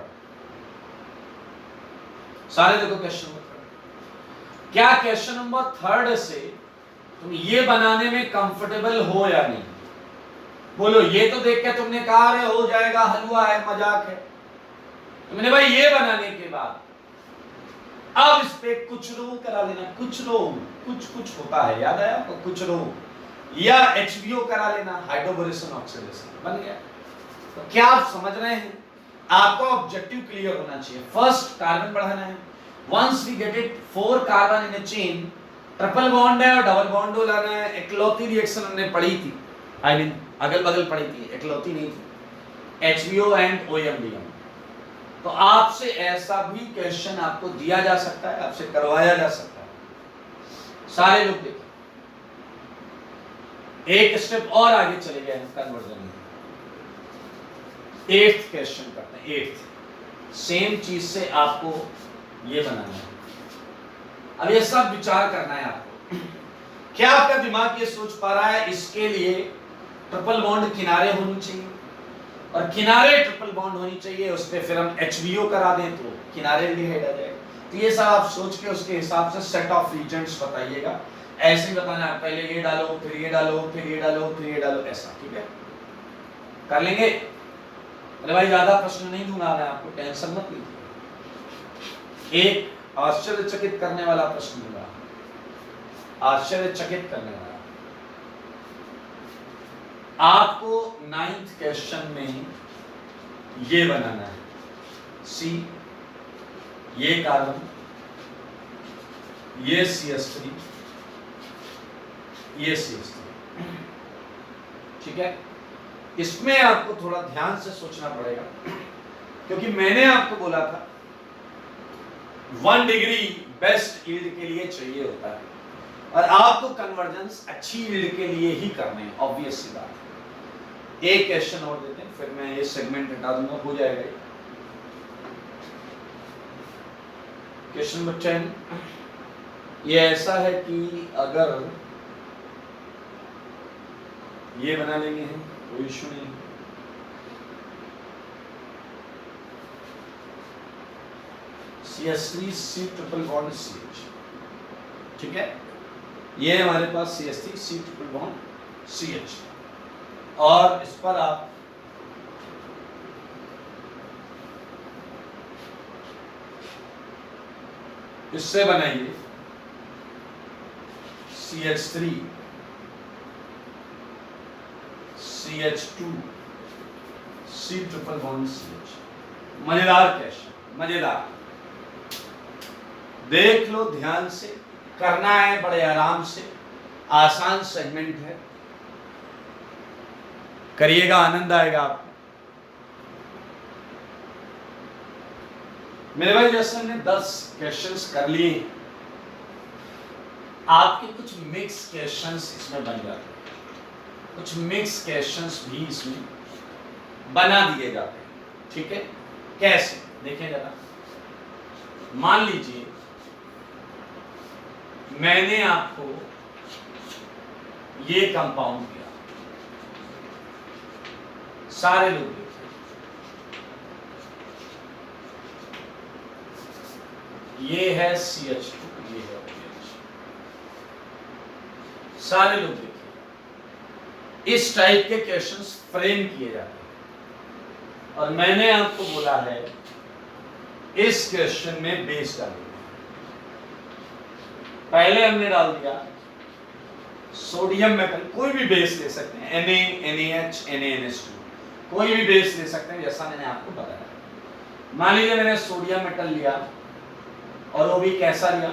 सारे देखो क्वेश्चन नंबर 3। क्या क्वेश्चन नंबर 3 से तुम ये बनाने में कंफर्टेबल हो या नहीं? बोलो। ये तो देख के तुमने कहा रे हो जाएगा, हलवा है, मजाक है। तुमने भाई ये बनाने के बाद अब इस पे कुछ रो करा लेना, कुछ रो, कुछ होता है, याद है आपको? कुछ रो या HBO करा लेना, हाइड्रोबोरेशन ऑक्सीडेशन, बन गया। तो क्या आप समझ रहे हैं? आपका ऑब्जेक्टिव क्लियर होना चाहिए। फर्स्ट कार्बन बढ़ाना है। Once we get it 4 carbon in a chain, triple bond है और डबल बॉन्ड लाना है। इकलौती रिएक्शन हमने पढ़ी थी, आई मीन अगल बगल पढ़ी थी, इकलौती नहीं थी, HBO एंड OMDM। तो आपसे ऐसा भी क्वेश्चन आपको दिया जा सकता है, आपसे करवाया जा सकता है। सारे लोग देखिए, एक स्टेप और आगे चले गए हैं कन्वर्जन में। 8th क्वेश्चन करते हैं। 8th सेम चीज से आपको ये बनाना है। अब ये सब विचार करना है आपको। क्या आपका दिमाग ये सोच पा रहा है इसके लिए ट्रिपल बॉन्ड किनारे होनी चाहिए और किनारे ट्रिपल बॉन्ड होनी चाहिए, उस पर फिर हम HBO करा दें तो किनारे एल्डिहाइड आ जाएगा। तो ये सब आप सोच के उसके हिसाब से सेट ऑफ रीजंट्स बताइएगा। ऐसे ही बताना है, पहले ये डालो, फिर ये डालो, फिर ये डालो, फिर ये डालो, ऐसा। ठीक है, कर लेंगे? अरे भाई ज्यादा प्रश्न नहीं दूंगा मैं आपको, टेंशन मत लीजिए। एक आश्चर्यचकित करने वाला प्रश्न दूंगा, आश्चर्यचकित करने वाला। आपको 9th क्वेश्चन में ये बनाना है, C, ये कार्बन, ये CH3, ये CH3। ठीक है, इसमें आपको थोड़ा ध्यान से सोचना पड़ेगा, क्योंकि मैंने आपको बोला था 1 डिग्री बेस्ट यील्ड के लिए चाहिए होता है और आपको कन्वर्जेंस अच्छी यील्ड के लिए ही करने हैं, ऑब्वियस सी बात है। एक क्वेश्चन और देते हैं, फिर मैं ये सेगमेंट हटा दूंगा, हो जाएगा। क्वेश्चन नंबर 10 ये ऐसा है कि अगर ये बना लेंगे हम, कोई इशू नहीं। CH3 C triple bond CH। ठीक है, ये हमारे पास CH3 C triple bond CH और इस पर आप इससे बनाइए CH3 CH2 C triple bond CH। मजेदार क्वेश्चन, मजेदार। देख लो ध्यान से, करना है बड़े आराम से, आसान सेगमेंट है, करिएगा, आनंद आएगा आपको। मेरे भाई जैसे हमने 10 क्वेश्चंस कर लिए, आपके कुछ मिक्स क्वेश्चंस इसमें बन जाते हैं, कुछ मिक्स क्वेश्चंस भी इसमें बना दिए जाते हैं। ठीक है, कैसे देखें जरा। मान लीजिए मैंने आपको ये कंपाउंड दिया, सारे लोग देखें, ये है CH2, ये है OH, सारे लोग देखिए। इस टाइप के क्वेश्चंस फ्रेम किए जाते हैं और मैंने आपको बोला है इस क्वेश्चन में बेस डालिए। पहले हमने डाल दिया सोडियम मेटल, कोई भी बेस ले सकते हैं, Na, NaH, NaNH2, कोई भी बेस ले सकते हैं जैसा मैंने आपको बताया। मान लीजिए मैंने सोडियम मेटल लिया और वो भी कैसा लिया,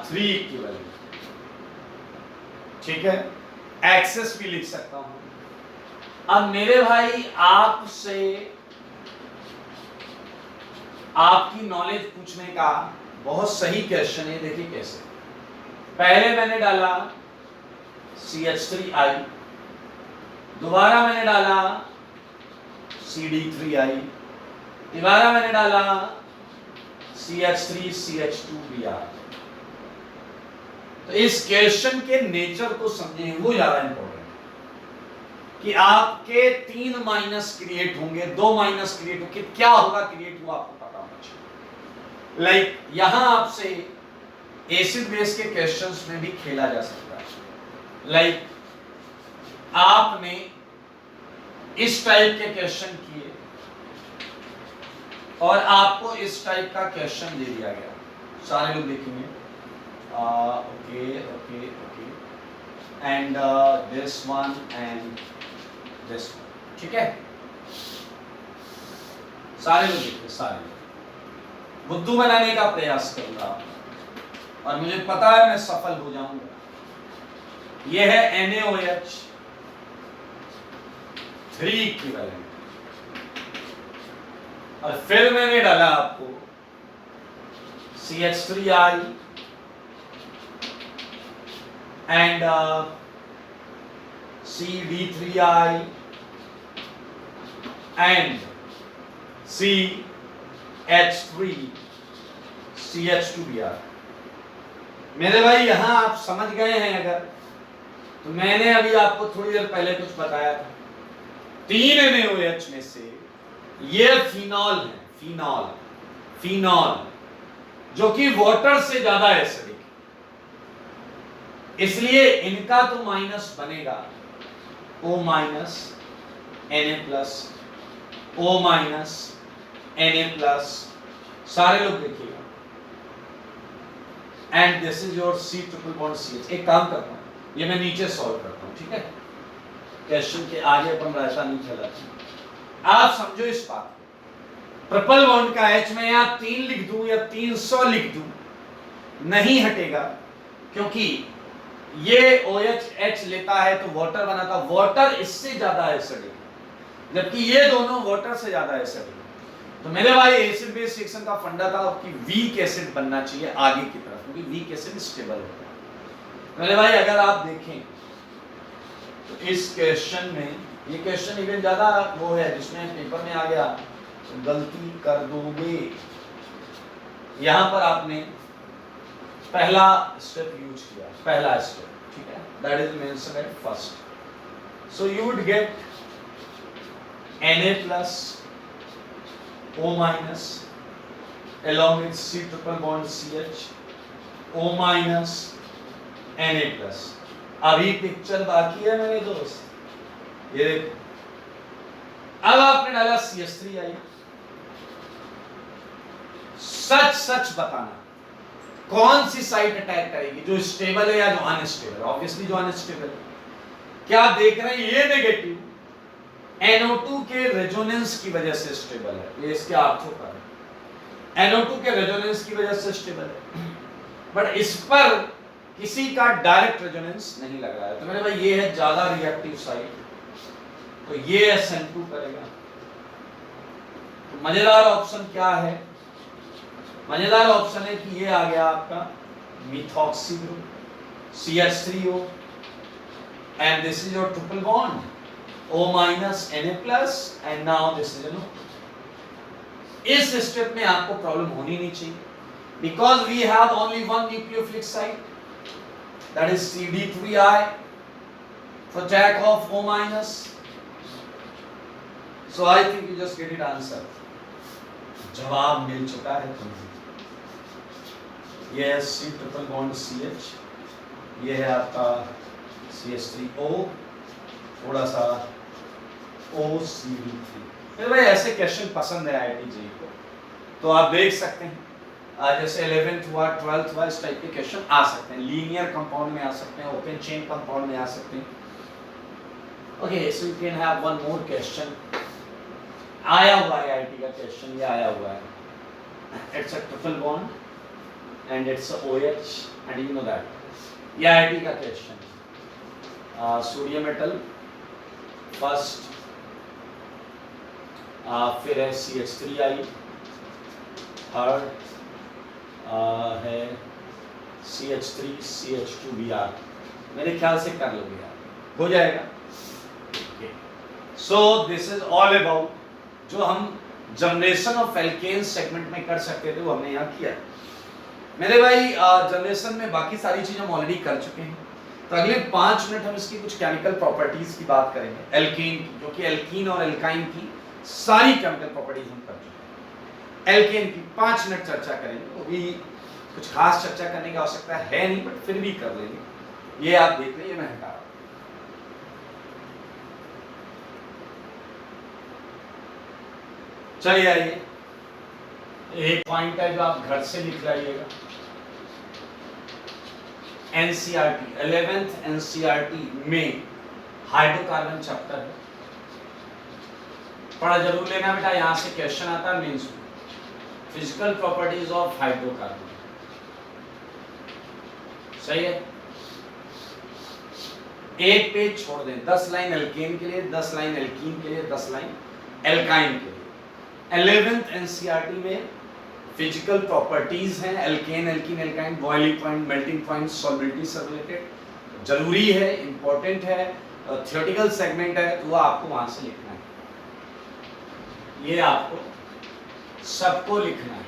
3 इक्विवेलेंट। ठीक है, एक्सेस भी लिख सकता हूं। अब मेरे भाई आपसे आपकी नॉलेज पूछने का बहुत सही क्वेश्चन है, देखिए कैसे। पहले मैंने डाला CH3I, दोबारा मैंने डाला CD3I, दोबारा मैंने डाला CH3 CH2Br। तो इस क्वेश्चन के नेचर को समझें, वो ज्यादा इंपॉर्टेंट है कि आपके 3 माइनस क्रिएट होंगे, 2 माइनस क्रिएट होंगे, क्या होगा क्रिएट हुआ आपको पता होना चाहिए। लाइक यहां आपसे एसिड बेस के क्वेश्चंस में भी खेला जा सकता है। लाइक आपने इस टाइप के क्वेश्चन किए और आपको इस टाइप का क्वेश्चन दे दिया गया, सारे लोग देखेंगे okay okay okay and this one and this one. ठीक है, सारे लोग देखते, सारे लोग बुद्धू बनाने का प्रयास करूंगा और मुझे पता है मैं सफल हो जाऊंगा। यह है NaOH 3 इक्विवेलेंट और फिर मैंने डाला आपको CH3I and CD3I and CH3 CH2Br। मेरे भाई यहां आप समझ गए हैं अगर, तो मैंने अभी आपको थोड़ी देर पहले कुछ बताया था, 3 NaOH में से ये फिनॉल है, फिनॉल, फिनॉल जो कि वाटर से ज्यादा एसिडिक, इसलिए इनका तो माइनस बनेगा, O minus Na plus, O minus Na plus, सारे लोग देखिएगा। And this is your C triple bond CH। एक काम करता हूं, ये मैं नीचे सॉल्व करता हूं, ठीक है, क्वेश्चन के आगे अपन रास्ता नहीं चला। आप समझो इस बात को, ट्रिपल बॉन्ड का H में या 3 लिख दूं या 300 लिख दूं नहीं हटेगा, क्योंकि ये OH H लेता है तो वाटर बनाता, वाटर इससे ज्यादा एसिडिक, जबकि ये दोनों वाटर से ज्यादा एसिडिक। तो मेरे भाई एसिड बेस रिएक्शन का फंडा था कि वीक एसिड बनना चाहिए आगे की तरफ, क्योंकि वीक एसिड स्टेबल होता है। मेरे भाई अगर आप देखें तो इस क्वेश्चन में, ये क्वेश्चन इवन ज्यादा वो है जिसमें पेपर में आ गया तो गलती कर दोगे। यहां पर आपने पहला स्टेप यूज किया, पहला स्टेप, ठीक है, that is mention at first. So you would gate Na plus O minus along with C triple bond CH, O minus Na plus। अभी पिक्चर बाकी है मेरे दोस्त, ये देखो। अब आपने डाला CH3I। सच सच बताना कौन सी साइट अटैक करेगी, जो स्टेबल है या जो अनस्टेबल। ऑब्वियसली जो अनस्टेबल है। क्या आप देख रहे हैं, ये नेगेटिव NO2 के रेजोनेंस की वजह से स्टेबल है, ये इसके आर्थो पर है, NO2 के रेजोनेंस की वजह से स्टेबल है, बट इस पर किसी का डायरेक्ट रेजोनेंस नहीं लग रहा है। तो मेरे भाई ये है ज्यादा रिएक्टिव साइट, तो ये SN2 करेगा, मजेदार ऑप्शन क्या है? मजेदार ऑप्शन है कि ये आ गया आपका methoxy group CH3O and this is your triple bond O minus Na plus and now this is no. इस स्टेप में आपको प्रॉब्लम होनी नहीं चाहिए because we have only one nucleophilic site that is CD3I for jack of O minus. So I think you just get it answer. जवाब मिल चुका है तुम्हें। ये है C ट्रिपल बॉन्ड CH, ये है आपका CH3O, थोड़ा सा OCD3। फिर भाई ऐसे क्वेश्चन पसंद है IIT JEE को, तो आप देख सकते हैं जैसे 11th हुआ 12th हुआ इस टाइप के क्वेश्चन आ सकते हैं, लीनियर कंपाउंड में आ सकते हैं, ओपन चेन कंपाउंड में आ सकते हैं। Okay, so you can have one more question. आया हुआ है IIT का क्वेश्चन, ये आया हुआ है, it's a triple bond and it's a OH and you know that, ये IIT का क्वेश्चन। सोडियम मेटल फर्स्ट, फिर है CH3I, थर्ड है CH3 CH2Br। मेरे ख्याल से कर लोगे यार, हो जाएगा। So this is all about जो हम जनरेशन ऑफ एल्केन सेगमेंट में कर सकते थे वो हमने यहाँ किया। मेरे भाई जनरेशन में बाकी सारी चीजें हम ऑलरेडी कर चुके हैं, तो अगले 5 मिनट हम इसकी कुछ केमिकल प्रॉपर्टीज की बात करेंगे। एल्केन की, जो कि एल्कीन और एल्काइन की सारी केमिकल प्रॉपर्टीज हम कर चुके हैं। एल्केन की 5 मिनट चर्चा करेंगे, वो भी कुछ खास चर्चा करने की आवश्यकता है नहीं, बट फिर भी कर लेंगे। ये आप देख लीजिए, मैं हटा रहा हूं। चलिए आइए, एक पॉइंट है जो आप घर से लिख जाइएगा। NCERT 11th NCERT में हाइड्रोकार्बन चैप्टर है, पढ़ा जरूर लेना बेटा, यहां से क्वेश्चन आता है मेंस में। फिजिकल प्रॉपर्टीज ऑफ हाइड्रोकार्बन, सही है। एक पेज छोड़ दें, 10 लाइन एल्केन के लिए, 10 लाइन एल्कीन के लिए, 10 लाइन एल्काइन के लिए। 11th NCERT में फिजिकल प्रॉपर्टीज हैं, alkane, alkene, alkyne, boiling point, melting point, solubility से रिलेटेड, जरूरी है, इंपॉर्टेंट है, थ्योरेटिकल सेगमेंट है, तो वो आपको वहां से लिखना है। ये आपको सबको लिखना है,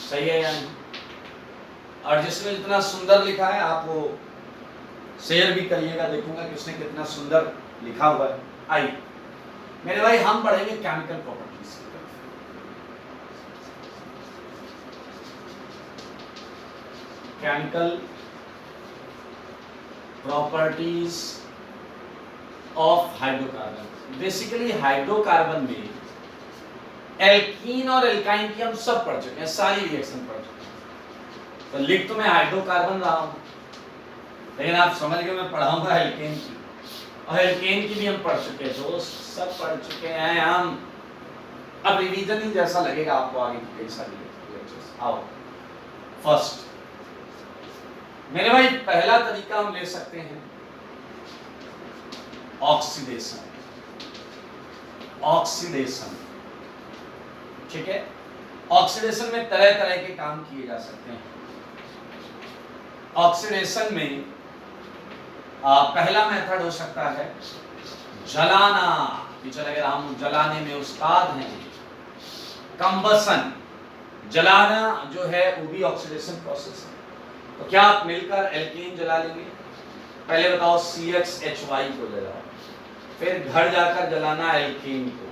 सही है या नहीं? और जिसमें जितना सुंदर लिखा है आप वो शेयर भी करिएगा, देखूंगा कि उसने कितना सुंदर लिखा हुआ है। आइए मेरे भाई, हम पढ़ेंगे केमिकल प्रॉपर्टीज की तरफ। Chemical properties of hydrocarbon. Basically hydrocarbon में एल्कीन और एल्काइन की हम सब पढ़ चुके हैं, सारी रिएक्शन पढ़ चुके हैं, तो लिख तो मैं हाइड्रोकार्बन रहा हूं, लेकिन आप समझ गए मैं पढ़ाऊंगा एल्केन की, और एल्केन की भी हम पढ़ चुके हैं दोस्त, सब पढ़ चुके हैं हम। अब रिवीजन ही जैसा लगेगा आपको आगे की कई सारी लेक्चर्स। आओ, फर्स्ट मेरे भाई, पहला तरीका हम ले सकते हैं ऑक्सीडेशन। ऑक्सीडेशन, ठीक है। ऑक्सीडेशन में तरह तरह के काम किए जा सकते हैं। ऑक्सीडेशन में पहला मेथड हो सकता है जलाना, कि चले अगर हम जलाने में उस्ताद हैं। कंबसन, जलाना जो है वो भी ऑक्सीडेशन प्रोसेस है। तो क्या आप मिलकर एल्कीन जला लेंगे? पहले बताओ CHHY को जलाओ, फिर घर जाकर जलाना एल्कीन को,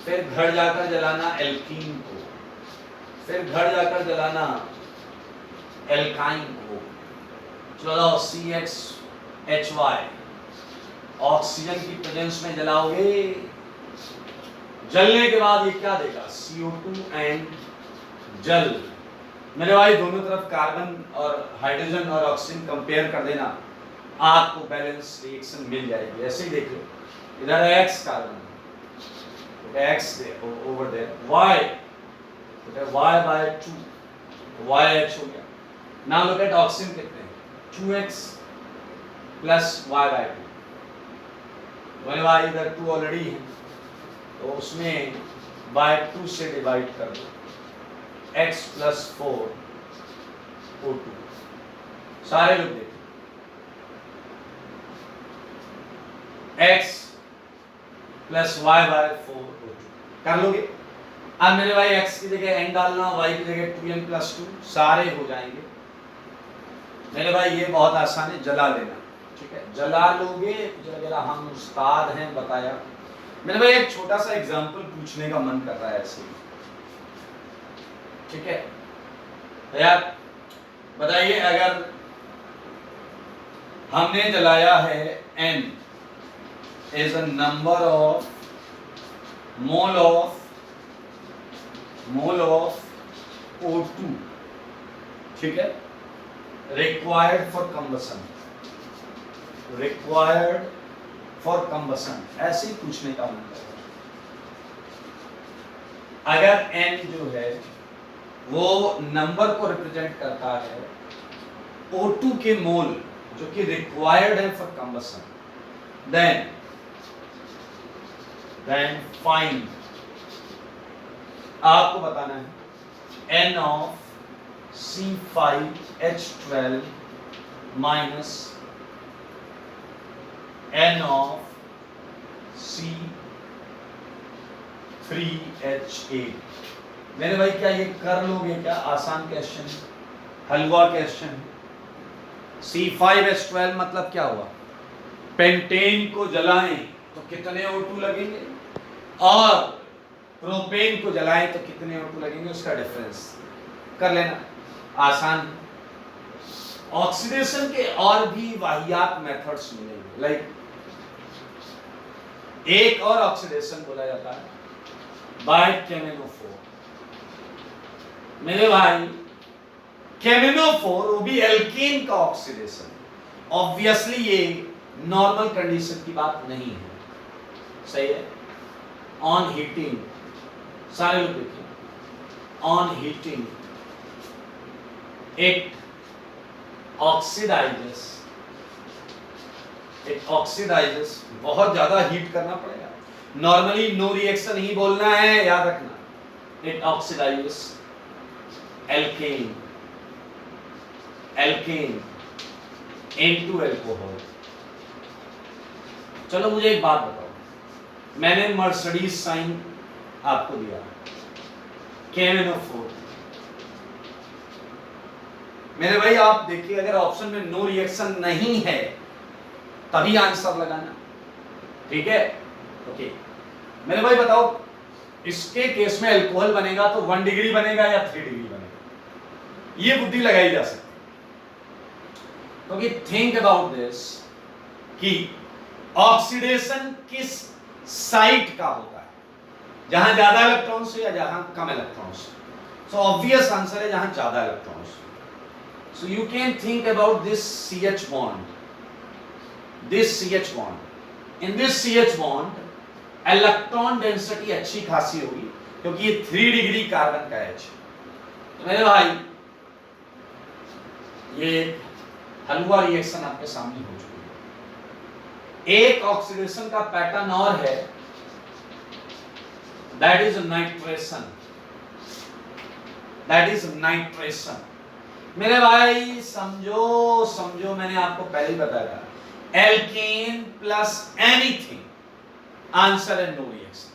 फिर घर जाकर जलाना एल्कीन को, फिर घर जाकर जलाना एल्काइन को। चलो CHHY ऑक्सीजन की प्रेजेंस में जलाओगे, जलने के बाद ये क्या देगा? CO2 एंड जल। मेरे भाई दोनों तरफ कार्बन और हाइड्रोजन और ऑक्सीजन कंपेयर कर देना, आपको बैलेंस रिएक्शन मिल जाएगी। ऐसे ही देख लो, इधर X carbon, X over there, Y, Y by 2, YH हो गया। Now look at oxygen कितने हैं? 2X plus Y by 2। मेरे भाई इधर 2 ऑलरेडी है, तो उसमें बाय 2 से डिवाइड कर दो, x प्लस 4 O2। सारे लोग देखो, x plus Y bye 4 O2 कर लोगे। अब मेरे भाई x की जगह n डालना, y की जगह 2n प्लस 2, सारे हो जाएंगे। मेरे भाई ये बहुत आसान है, जला लेना, ठीक है, जला लोगे। जरा हम उस्ताद हैं बताया। मेरे भाई एक छोटा सा एग्जांपल पूछने का मन कर रहा है ऐसे ही, ठीक है यार, बताइए अगर हमने जलाया है n is a number of mole of O2, ठीक है, required for combustion, ऐसे ही पूछने का मन कर रहा है। अगर n जो है वो नंबर को रिप्रेजेंट करता है O2 के मोल जो कि रिक्वायर्ड है फॉर कंबसन, देन फाइंड, आपको बताना है n of C5H12 minus n of C3H8। मेरे भाई क्या ये कर लोगे क्या? आसान क्वेश्चन, हलवा क्वेश्चन है। C5H12 मतलब क्या हुआ? पेंटेन को जलाएं तो कितने O2 लगेंगे, और प्रोपेन को जलाएं तो कितने O2 लगेंगे, उसका डिफरेंस कर लेना, आसान। ऑक्सीडेशन के और भी वाहियात मेथड्स मिलेंगे, लाइक एक और ऑक्सीडेशन बोला जाता है बाय केमिनोफोर। मेरे भाई केमिनोफोर वो भी एल्केन का ऑक्सीडेशन, ऑब्वियसली ये नॉर्मल कंडीशन की बात नहीं है, सही है। ऑन हीटिंग, सारे लोग देखिए, ऑन हीटिंग इट ऑक्सीडाइजेस, बहुत ज्यादा हीट करना पड़ेगा, नॉर्मली नो रिएक्शन ही बोलना है, याद रखना। It oxidises alkane into alcohol. चलो मुझे एक बात बताओ, मैंने मर्सिडीज साइन आपको दिया, केमिनोफोर। मेरे भाई आप देखिए, अगर ऑप्शन में नो रिएक्शन नहीं है तभी आंसर लगाना, ठीक है, ओके। मेरे भाई बताओ, इसके केस में अल्कोहल बनेगा तो 1 डिग्री बनेगा या 3 डिग्री बनेगा, ये बुद्धि लगाई जा सकती है। क्योंकि थिंक अबाउट दिस कि ऑक्सीडेशन किस साइट का होता है, जहां ज्यादा इलेक्ट्रॉन्स है या जहां कम इलेक्ट्रॉन्स। सो ऑब्वियस आंसर है जहां ज्यादा electrons. So you can think about this CH bond, in this CH bond electron density अच्छी खासी होगी, क्योंकि ये 3 डिग्री कार्बन का H। तो मेरे भाई ये हलवा रिएक्शन आपके सामने हो चुकी है। एक ऑक्सीडेशन का पैटर्न और है, दैट इज नाइट्रेशन। मेरे भाई समझो, मैंने आपको पहले ही बताया, एल्केन प्लस एनीथिंग, आंसर है नो रिएक्शन।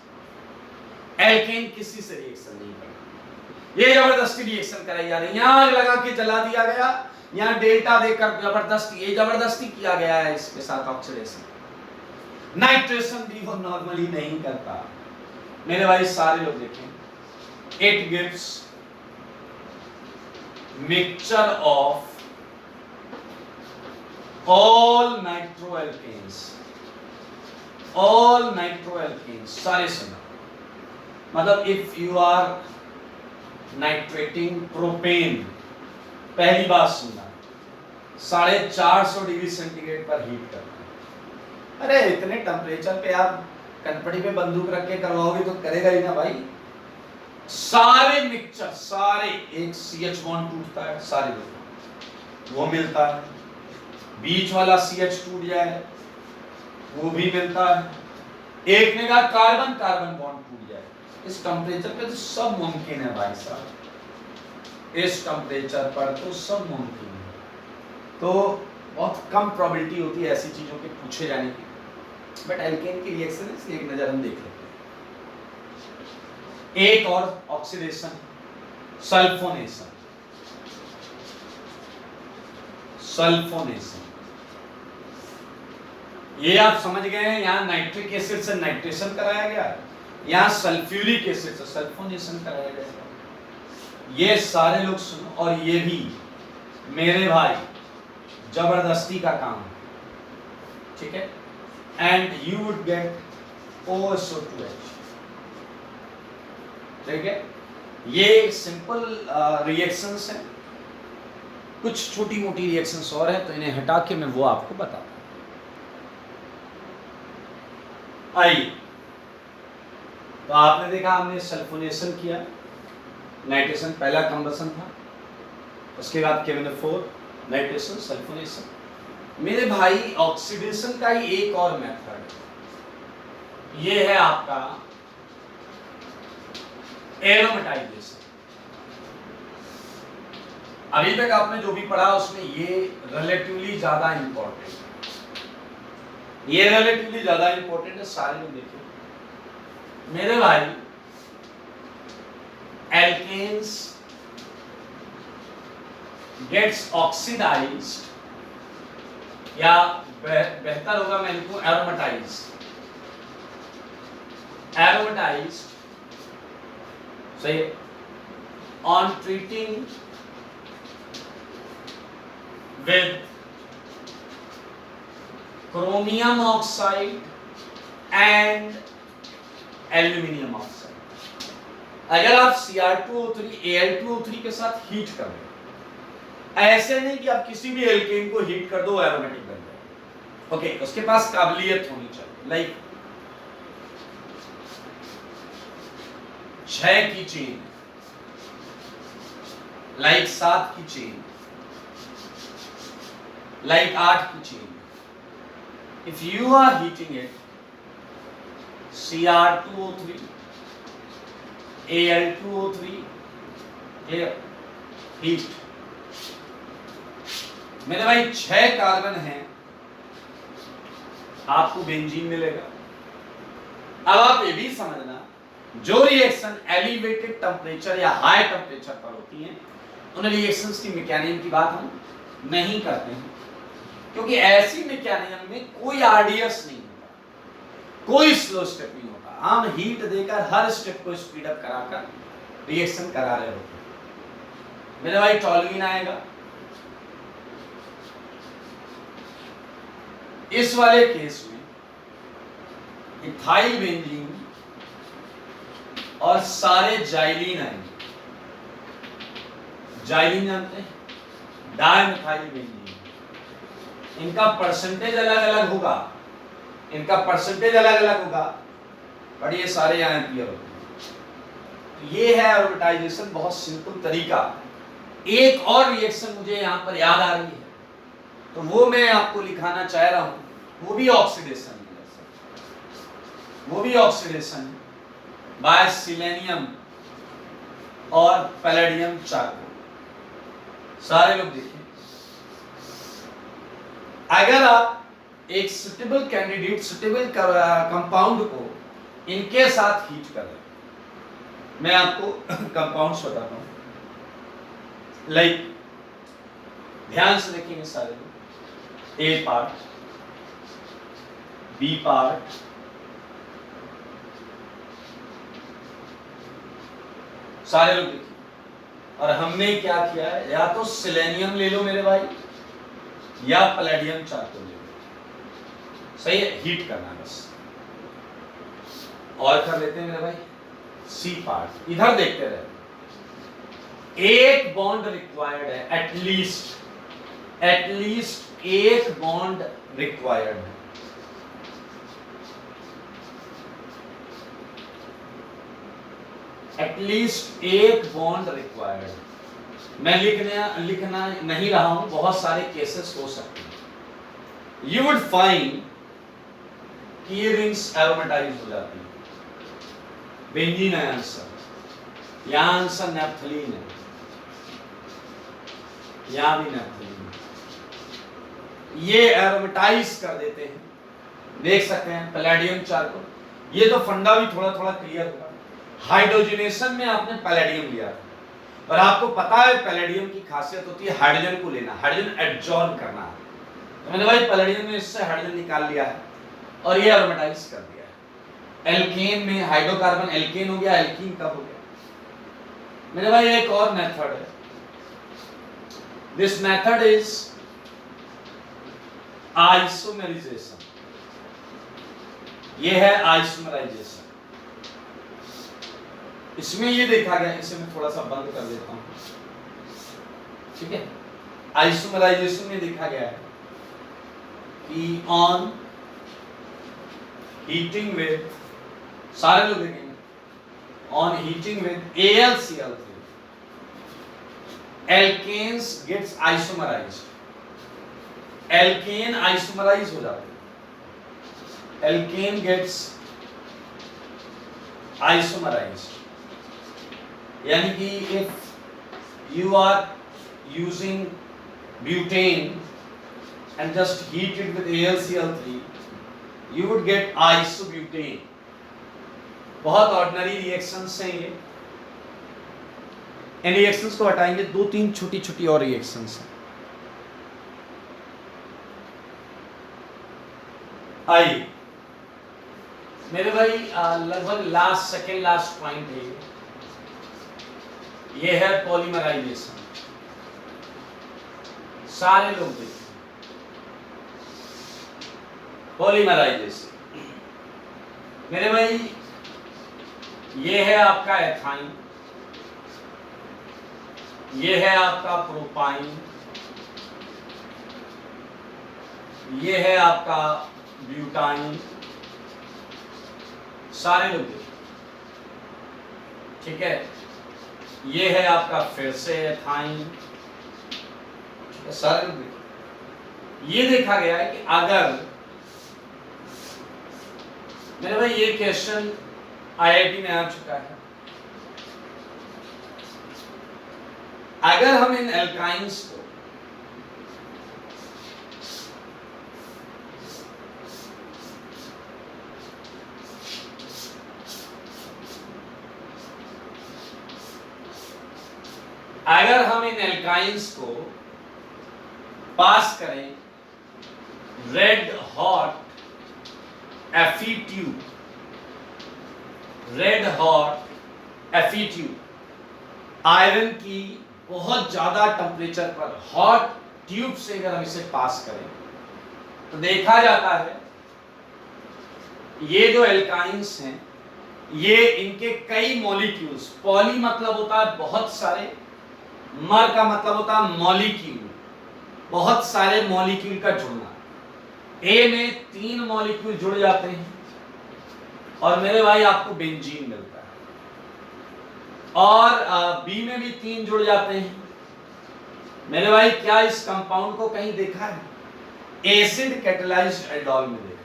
एल्केन किसी से रिएक्शन नहीं करेगा, ये जबरदस्ती रिएक्शन कराई जा रही है, यहां लगा के जला दिया गया, यहां डेल्टा देकर जबरदस्ती किया गया है इसके साथ ऑक्सीडेशन। नाइट्रेशन भी वो नॉर्मली नहीं करता। मेरे भाई सारे लोग देखें, it gives mixture of all nitroalkanes, सारे सुना, मतलब if you are nitrating propane, पहली बात सुनना, 450 डिग्री सेंटीग्रेड पर हीट करना। अरे इतने टेम्परेचर पे आप कनपटी पे बंदूक रख के करवाओगे तो करेगा ही ना भाई। सारे मिक्सचर, सारे, एक CH बॉन्ड टूटता है, सारे वो मिलता है, बीच वाला CH टूट जाए वो भी मिलता है, एक ने कहा कार्बन बॉन्ड टूट जाए, इस टेम्परेचर पे तो सब मुमकिन है भाई साहब, इस टेम्परेचर पर तो सब मुमकिन है। तो बहुत कम प्रोबेबिलिटी होती है ऐसी चीजों के पूछे जाने की, बट एल्केन की रिएक्शन इसलिए एक नजर हम देख लेते हैं। एक और ऑक्सीडेशन, सल्फोनेशन। सल्फोनेशन ये आप समझ गए हैं, यहाँ नाइट्रिक एसिड से नाइट्रेशन कराया गया, यहाँ सल्फ्यूरिक एसिड से सल्फोनेशन कराया गया। ये सारे लोग सुनो, और ये भी मेरे भाई जबरदस्ती का काम है, ठीक है। And you would gate OSO2H, ठीक है। ये सिंपल रिएक्शंस हैं, कुछ छोटी मोटी रिएक्शंस और हैं, तो इन्हें हटा के मैं वो आपको बताता हूं। आइए, तो आपने देखा हमने सल्फोनेशन किया, नाइट्रेशन पहला कंबसन था, उसके बाद KNO4 नाइट्रेशन सल्फोनेशन। मेरे भाई ऑक्सीडेशन का ही एक और मेथड, ये है आपका एरोमेटाइजेशन। अभी तक आपने जो भी पढ़ा उसमें ये रिलेटिवली ज्यादा इंपॉर्टेंट है, ये रिलेटिवली ज्यादा इंपॉर्टेंट है। सारे लोग देखिए मेरे भाई, एल्केन्स गेट्स ऑक्सीडाइज्ड, या बेहतर होगा मैं लिखूं एरोमेटाइज्ड। एरोमेटाइज्ड सही, on treating with chromium oxide and aluminium oxide। अगर आप Cr2O3 Al2O3 के साथ हीट कर दो, ऐसे नहीं कि आप किसी भी एल्केन को हीट कर दो एरोमेटिक बन जाए, ओके, उसके पास काबिलियत होनी चाहिए। लाइक 6 की चेन, लाइक 7 की चेन, like 8 की chain. If you are heating it, Cr2O3, Al2O3, clear, heat। मेरे भाई 6 कार्बन हैं, आपको बेंजीन मिलेगा। अब आप ये भी समझना, जो रिएक्शन एलिवेटेड टेम्परेचर या हाई टेम्परेचर पर होती हैं, उन रिएक्शंस की मैकेनिज्म की बात हम नहीं करते हैं, क्योंकि ऐसी मैकेनिज्म में कोई आरडीएस नहीं होता, कोई स्लो स्टेप नहीं होता। हम हीट देकर हर स्टेप को स्पीड अप कराकर रिएक्शन करा रहे होते हैं। मेरे भाई टॉलुइन आएगा, इस वाले केस में इथाइल बेंजीन और सारे जाइलीन आएंगे। जाइलीन जानते हैं, डाइमिथाइल बेंजीन। इनका परसेंटेज अलग अलग होगा, इनका परसेंटेज अलग अलग होगा, बट ये सारे यहाँ क्लियर होते हैं। ये है एरोमेटाइजेशन, बहुत सिंपल तरीका। एक और रिएक्शन मुझे यहाँ पर याद आ रही है, तो वो मैं आपको लिखाना चाह रहा हूँ, वो भी ऑक्सीडेशन है, वो भी ऑक्सीडेशन है बाय सिलेनियम और पैलेडियम चारकोल। सारे लोग देखिए, अगर आप एक सुटेबल कैंडिडेट, सुटेबल कंपाउंड को इनके साथ हीट कर रहे, मैं आपको कंपाउंड्स बताता हूं। लाइक ध्यान से देखेंगे सारे लोग, ए पार्ट, बी पार्ट, सारे लोग देखिए। और हमने क्या किया है, या तो सिलेनियम ले लो मेरे भाई, या पैलेडियम चारकोल ले लो, सही है, हीट करना है बस। और कर लेते हैं मेरे भाई, सी पार्ट, इधर देखते रहे। एक बॉन्ड रिक्वायर्ड है, एटलीस्ट एक बॉन्ड रिक्वायर्ड है। एटलीस्ट एक बॉन्ड रिक्वायर्ड। मैं लिखना नहीं रहा हूं, बहुत सारे केसेस हो सकते हैं। यू वुड फाइंड कि ये रिंग्स एरोमेटाइज हो जाती है, बेंजीन है आंसर, यहाँ आंसर नैप्थलीन है, यहाँ भी नैप्थलीन। ये एरोमेटाइज कर देते हैं, देख सकते हैं पैलेडियम चारकोल। ये तो फंडा भी थोड़ा थोड़ा क्लियर हुआ। हाइड्रोजनेशन में आपने पैलेडियम लिया और आपको पता है पैलेडियम की खासियत होती है हाइड्रोजन को लेना, हाइड्रोजन एडजॉर्न करना। तो मैंने भाई पैलेडियम में इससे हाइड्रोजन निकाल लिया है और ये एरोमेटाइज कर दिया है। एल्केन में हाइड्रोकार्बन एल्केन हो गया, एल्कीन कब हो गया। मेरे भाई एक और मेथड है, दिस मेथड इज आइसोमेराइजेशन। ये है आइसोमेराइजेशन। इसमें ये देखा गया, इसे मैं थोड़ा सा बंद कर देता हूं, ठीक है। आइसोमेराइजेशन में देखा गया है कि ऑन हीटिंग विद, सारे लोग देखेंगे, on heating with AlCl3 alkanes gets isomerized, alkane isomerise हो जाते हैं, एल्केन गेट्स आइसोमराइज्ड। यानी कि if you are using butane and just heat it with AlCl3, you would get isobutane। बहुत ऑर्डिनरी रिएक्शंस हैं ये। इन रिएक्शंस को हटाएंगे, दो तीन छोटी छोटी और रिएक्शंस हैं। आइए मेरे भाई लगभग लास्ट सेकेंड लास्ट पॉइंट है ये है पॉलीमराइजेशन। सारे लोग देखिए पॉलीमराइजेशन। मेरे भाई ये है आपका एथाइन, ये है आपका प्रोपाइन, ये है आपका ब्यूटाइन। सारे लोग देखिए, ठीक है। ये है आपका फिर से एथाइन, सारे लोग देखिए। ये देखा गया है कि अगर मेरे भाई ये क्वेश्चन IIT में आ चुका है, अगर हम इन एल्काइंस को पास करें red hot Fe tube, red hot Fe tube, iron की बहुत ज्यादा टेम्परेचर पर हॉट ट्यूब से अगर हम इसे पास करें तो देखा जाता है ये जो एल्काइंस हैं ये इनके कई मॉलिक्यूल्स, पॉली मतलब होता है बहुत सारे, मर का मतलब होता है मॉलिक्यूल, बहुत सारे मॉलिक्यूल का जुड़ना। ए में 3 मॉलिक्यूल जुड़ जाते हैं और मेरे भाई आपको बेंजीन मिलता है, और बी में भी 3 जुड़ जाते हैं। मेरे भाई क्या इस कंपाउंड को कहीं देखा है? एसिड कैटालाइज्ड एल्डोल में देखा है,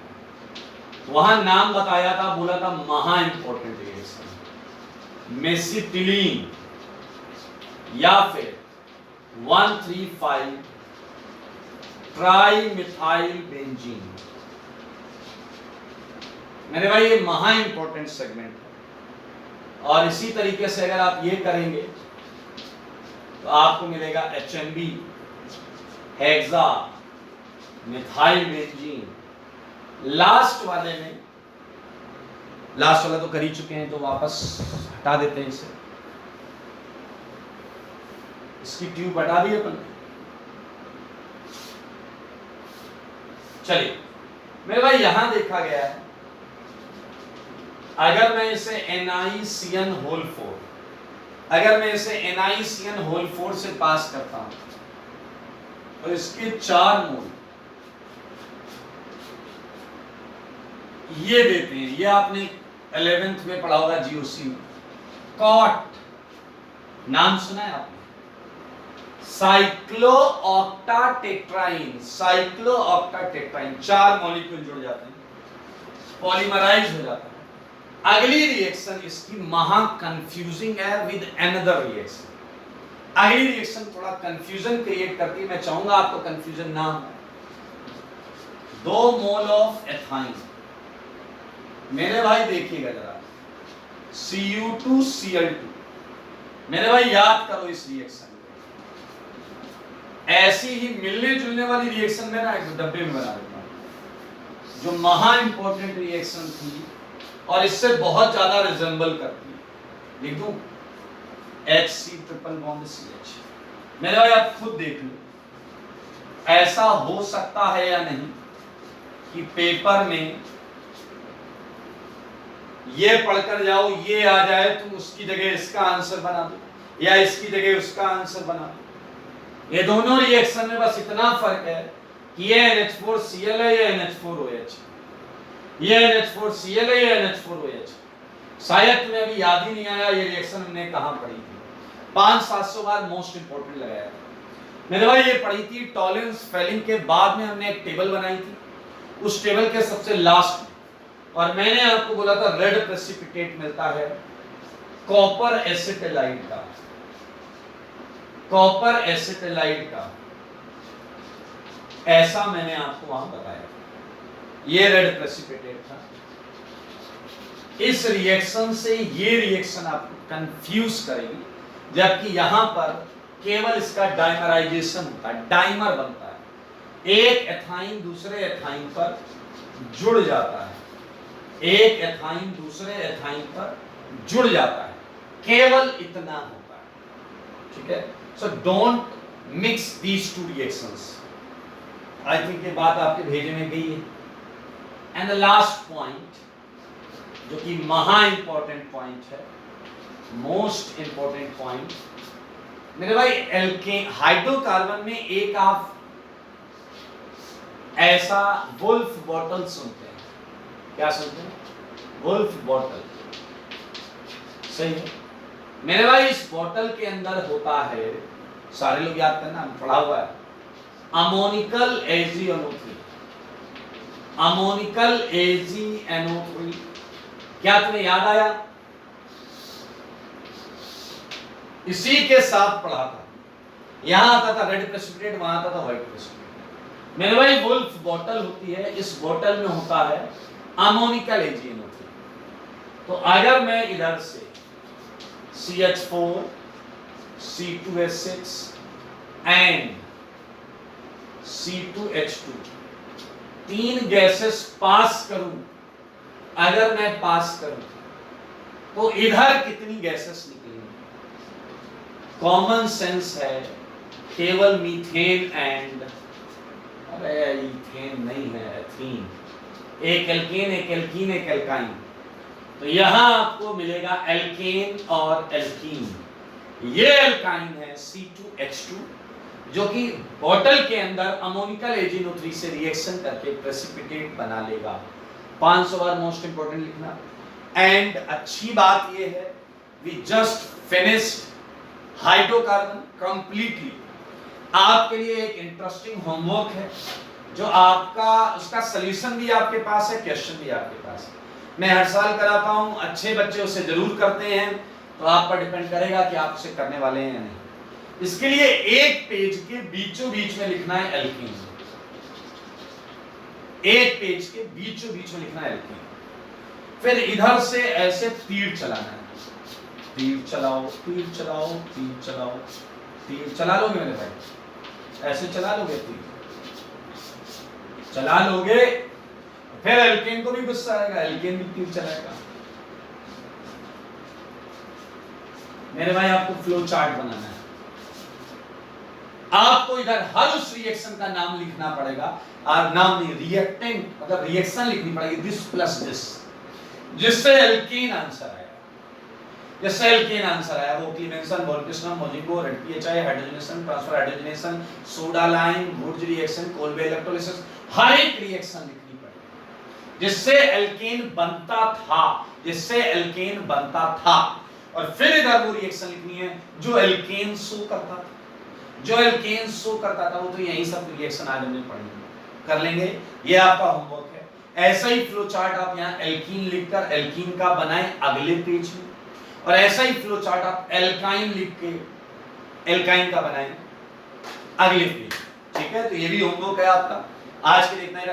वहां नाम बताया था, बोला था महा इंपॉर्टेंट रिएक्शन मेसिटिलीन या फिर 135 ट्राइमिथाइल बेंजीन। मेरे भाई ये महा इंपॉर्टेंट सेगमेंट है, और इसी तरीके से अगर आप ये करेंगे तो आपको मिलेगा HMB hexa methyl benzene. Last वाले में, लास्ट वाला तो कर ही चुके हैं तो वापस हटा देते हैं इसे, इसकी ट्यूब हटा दी अपन। चलिए मेरे भाई यहां देखा गया है अगर मैं इसे NiCN होल 4, अगर मैं इसे NiCN होल 4 से पास करता हूं तो इसके 4 मोल ये देते हैं। ये आपने 11th में पढ़ा होगा GOC में, कॉट नाम सुना है आपने? साइक्लोऑक्टाटेट्राइन, साइक्लोऑक्टाटेट्राइन 4 मॉलिक्यूल जुड़ जाते हैं, पॉलीमराइज हो जाता है। अगली रिएक्शन इसकी महा कंफ्यूजिंग है विद अनदर रिएक्शन। अगली रिएक्शन थोड़ा कंफ्यूजन क्रिएट करती है, मैं चाहूंगा आपको कंफ्यूजन ना हो। 2 मोल ऑफ एथाइन, मेरे भाई देखिएगा जरा, Cu2Cl2, मेरे भाई याद करो इस रिएक्शन को। ऐसी ही मिलने जुलने वाली रिएक्शन में ना एक डब्बे में बना देता हूं, जो महा इंपॉर्टेंट रिएक्शन थी और इससे बहुत ज्यादा रिजेंबल करती है। लिख दूं HC ट्रिपल बॉन्ड CH। मेरे भाई आप खुद देख लो, ऐसा हो सकता है या नहीं कि पेपर में ये पढ़कर जाओ, ये आ जाए तो उसकी जगह इसका आंसर बना दो या इसकी जगह उसका आंसर बना दो। ये दोनों रिएक्शन में बस इतना फर्क है कि ये NH4Cl है, ये NH4OH, ये NH4Cl है, ये NH4OH। शायद तुम्हें अभी याद ही नहीं आया ये रिएक्शन हमने कहां पढ़ी थी, 500-700 बार मोस्ट इंपोर्टेंट लगाया था मेरे भाई। ये पढ़ी थी टॉलरेंस फेलिंग के बाद में, हमने एक टेबल बनाई थी, उस टेबल के सबसे लास्ट में, और मैंने आपको बोला था रेड प्रेसिपिटेट मिलता है कॉपर एसिटाइलाइड का, कॉपर एसिटाइलाइड का, ऐसा मैंने आपको वहां बताया। ये रेड प्रेसिपिटेट था। इस रिएक्शन से ये रिएक्शन आपको कंफ्यूज करेगी, जबकि यहां पर केवल इसका डाइमराइजेशन होता है, डाइमर बनता है, एक एथाइन दूसरे एथाइन पर जुड़ जाता है, एक एथाइन दूसरे एथाइन पर जुड़ जाता है, केवल इतना होता है। ठीक है, so don't mix these two reactions. I think ये बात आपके भेजे में गई है। एंड द लास्ट पॉइंट, जो कि महा इंपॉर्टेंट पॉइंट है, मोस्ट इंपॉर्टेंट पॉइंट मेरे भाई, एल्केन हाइड्रोकार्बन में एक आप ऐसा वुल्फ बॉटल सुनते हैं, क्या सुनते हैं? वुल्फ बॉटल, सही है मेरे भाई। इस बॉटल के अंदर होता है, सारे लोग याद करना, पढ़ा हुआ है, अमोनिकल AgNO3, अमोनिकल AgNO3। क्या तुम्हें याद आया? इसी के साथ पढ़ा था, यहां आता था रेड प्रेसिपिटेट, वहां आता था व्हाइट प्रेसिपिटेट। मेरे भाई वुल्फ बॉटल होती है, इस बॉटल में होता है अमोनिकल AgNO3। तो अगर मैं इधर से CH4 C2H6 एंड C2H2 तीन गैसेस पास करूं, अगर मैं पास करूं तो इधर कितनी गैसेस निकलेंगी? कॉमन सेंस है, केवल मीथेन एंड, अरे इथेन नहीं है, एथीन, एक एल्केन, एक एल्कीन, एक एल्काइन। तो यहां आपको मिलेगा एल्केन और एल्कीन। ये एल्काइन है C2H2, जो कि बॉटल के अंदर अमोनिकल AgNO3 से रिएक्शन करके प्रेसिपिटेट बना लेगा। 500 बार मोस्ट इंपोर्टेंट लिखना। एंड अच्छी बात ये है, we just finished hydrocarbon completely. आपके लिए एक इंटरेस्टिंग होमवर्क है, जो आपका उसका सॉल्यूशन भी आपके पास है, क्वेश्चन भी आपके पास है। मैं हर साल कराता हूं, अच्छे बच्चे उसे जरूर करते हैं, तो आप पर डिपेंड करेगा कि आप उसे करने वाले हैं या नहीं। इसके लिए एक पेज के बीचों बीच में लिखना है एल्कीन, एक पेज के बीचों बीच में लिखना है एल्कीन। फिर इधर से ऐसे तीर चलाना है, तीर चलाओ, तीर चलाओ, तीर चलाओ, तीर चला लोगे मेरे भाई, ऐसे चला लोगे, तीर चला लोगे, फिर एल्केन को भी गुस्सा आएगा, एल्केन भी तीर चलाएगा। मेरे भाई आपको फ्लो चार्ट बनाना है, आपको इधर हर उस रिएक्शन का नाम लिखना पड़ेगा, और नाम नहीं, रिएक्टेंट मतलब रिएक्शन लिखनी पड़ेगी, दिस प्लस दिस, जिससे एल्केन आंसर आएगा। जिससे एल्केन आंसर आया वो Clemmensen, Wolff Kishner, Mozingo, red P HI, hydrogenation, transfer hydrogenation, soda lime, Wurtz reaction, Kolbe electrolysis, हर एक रिएक्शन लिखनी पड़ेगी जिससे एल्केन बनता था, जिससे एल्केन बनता था। और फिर इधर वो रिएक्शन लिखनी है जो एल्केन शो करता था, जो एल्केन शो करता था, वो तो यही सब रिएक्शन आज हमने पढ़ी कर लेंगे। ये आपका होमवर्क है। ऐसा ही फ्लो चार्ट आप यहाँ एल्कीन लिखकर एल्कीन का बनाएं अगले पेज में, और ऐसा ही फ्लो चार्ट आप एल्काइन लिख के एल्काइन का बनाएं अगले पेज। ठीक है, तो ये भी होमवर्क है आपका आज के लिए इतना ही।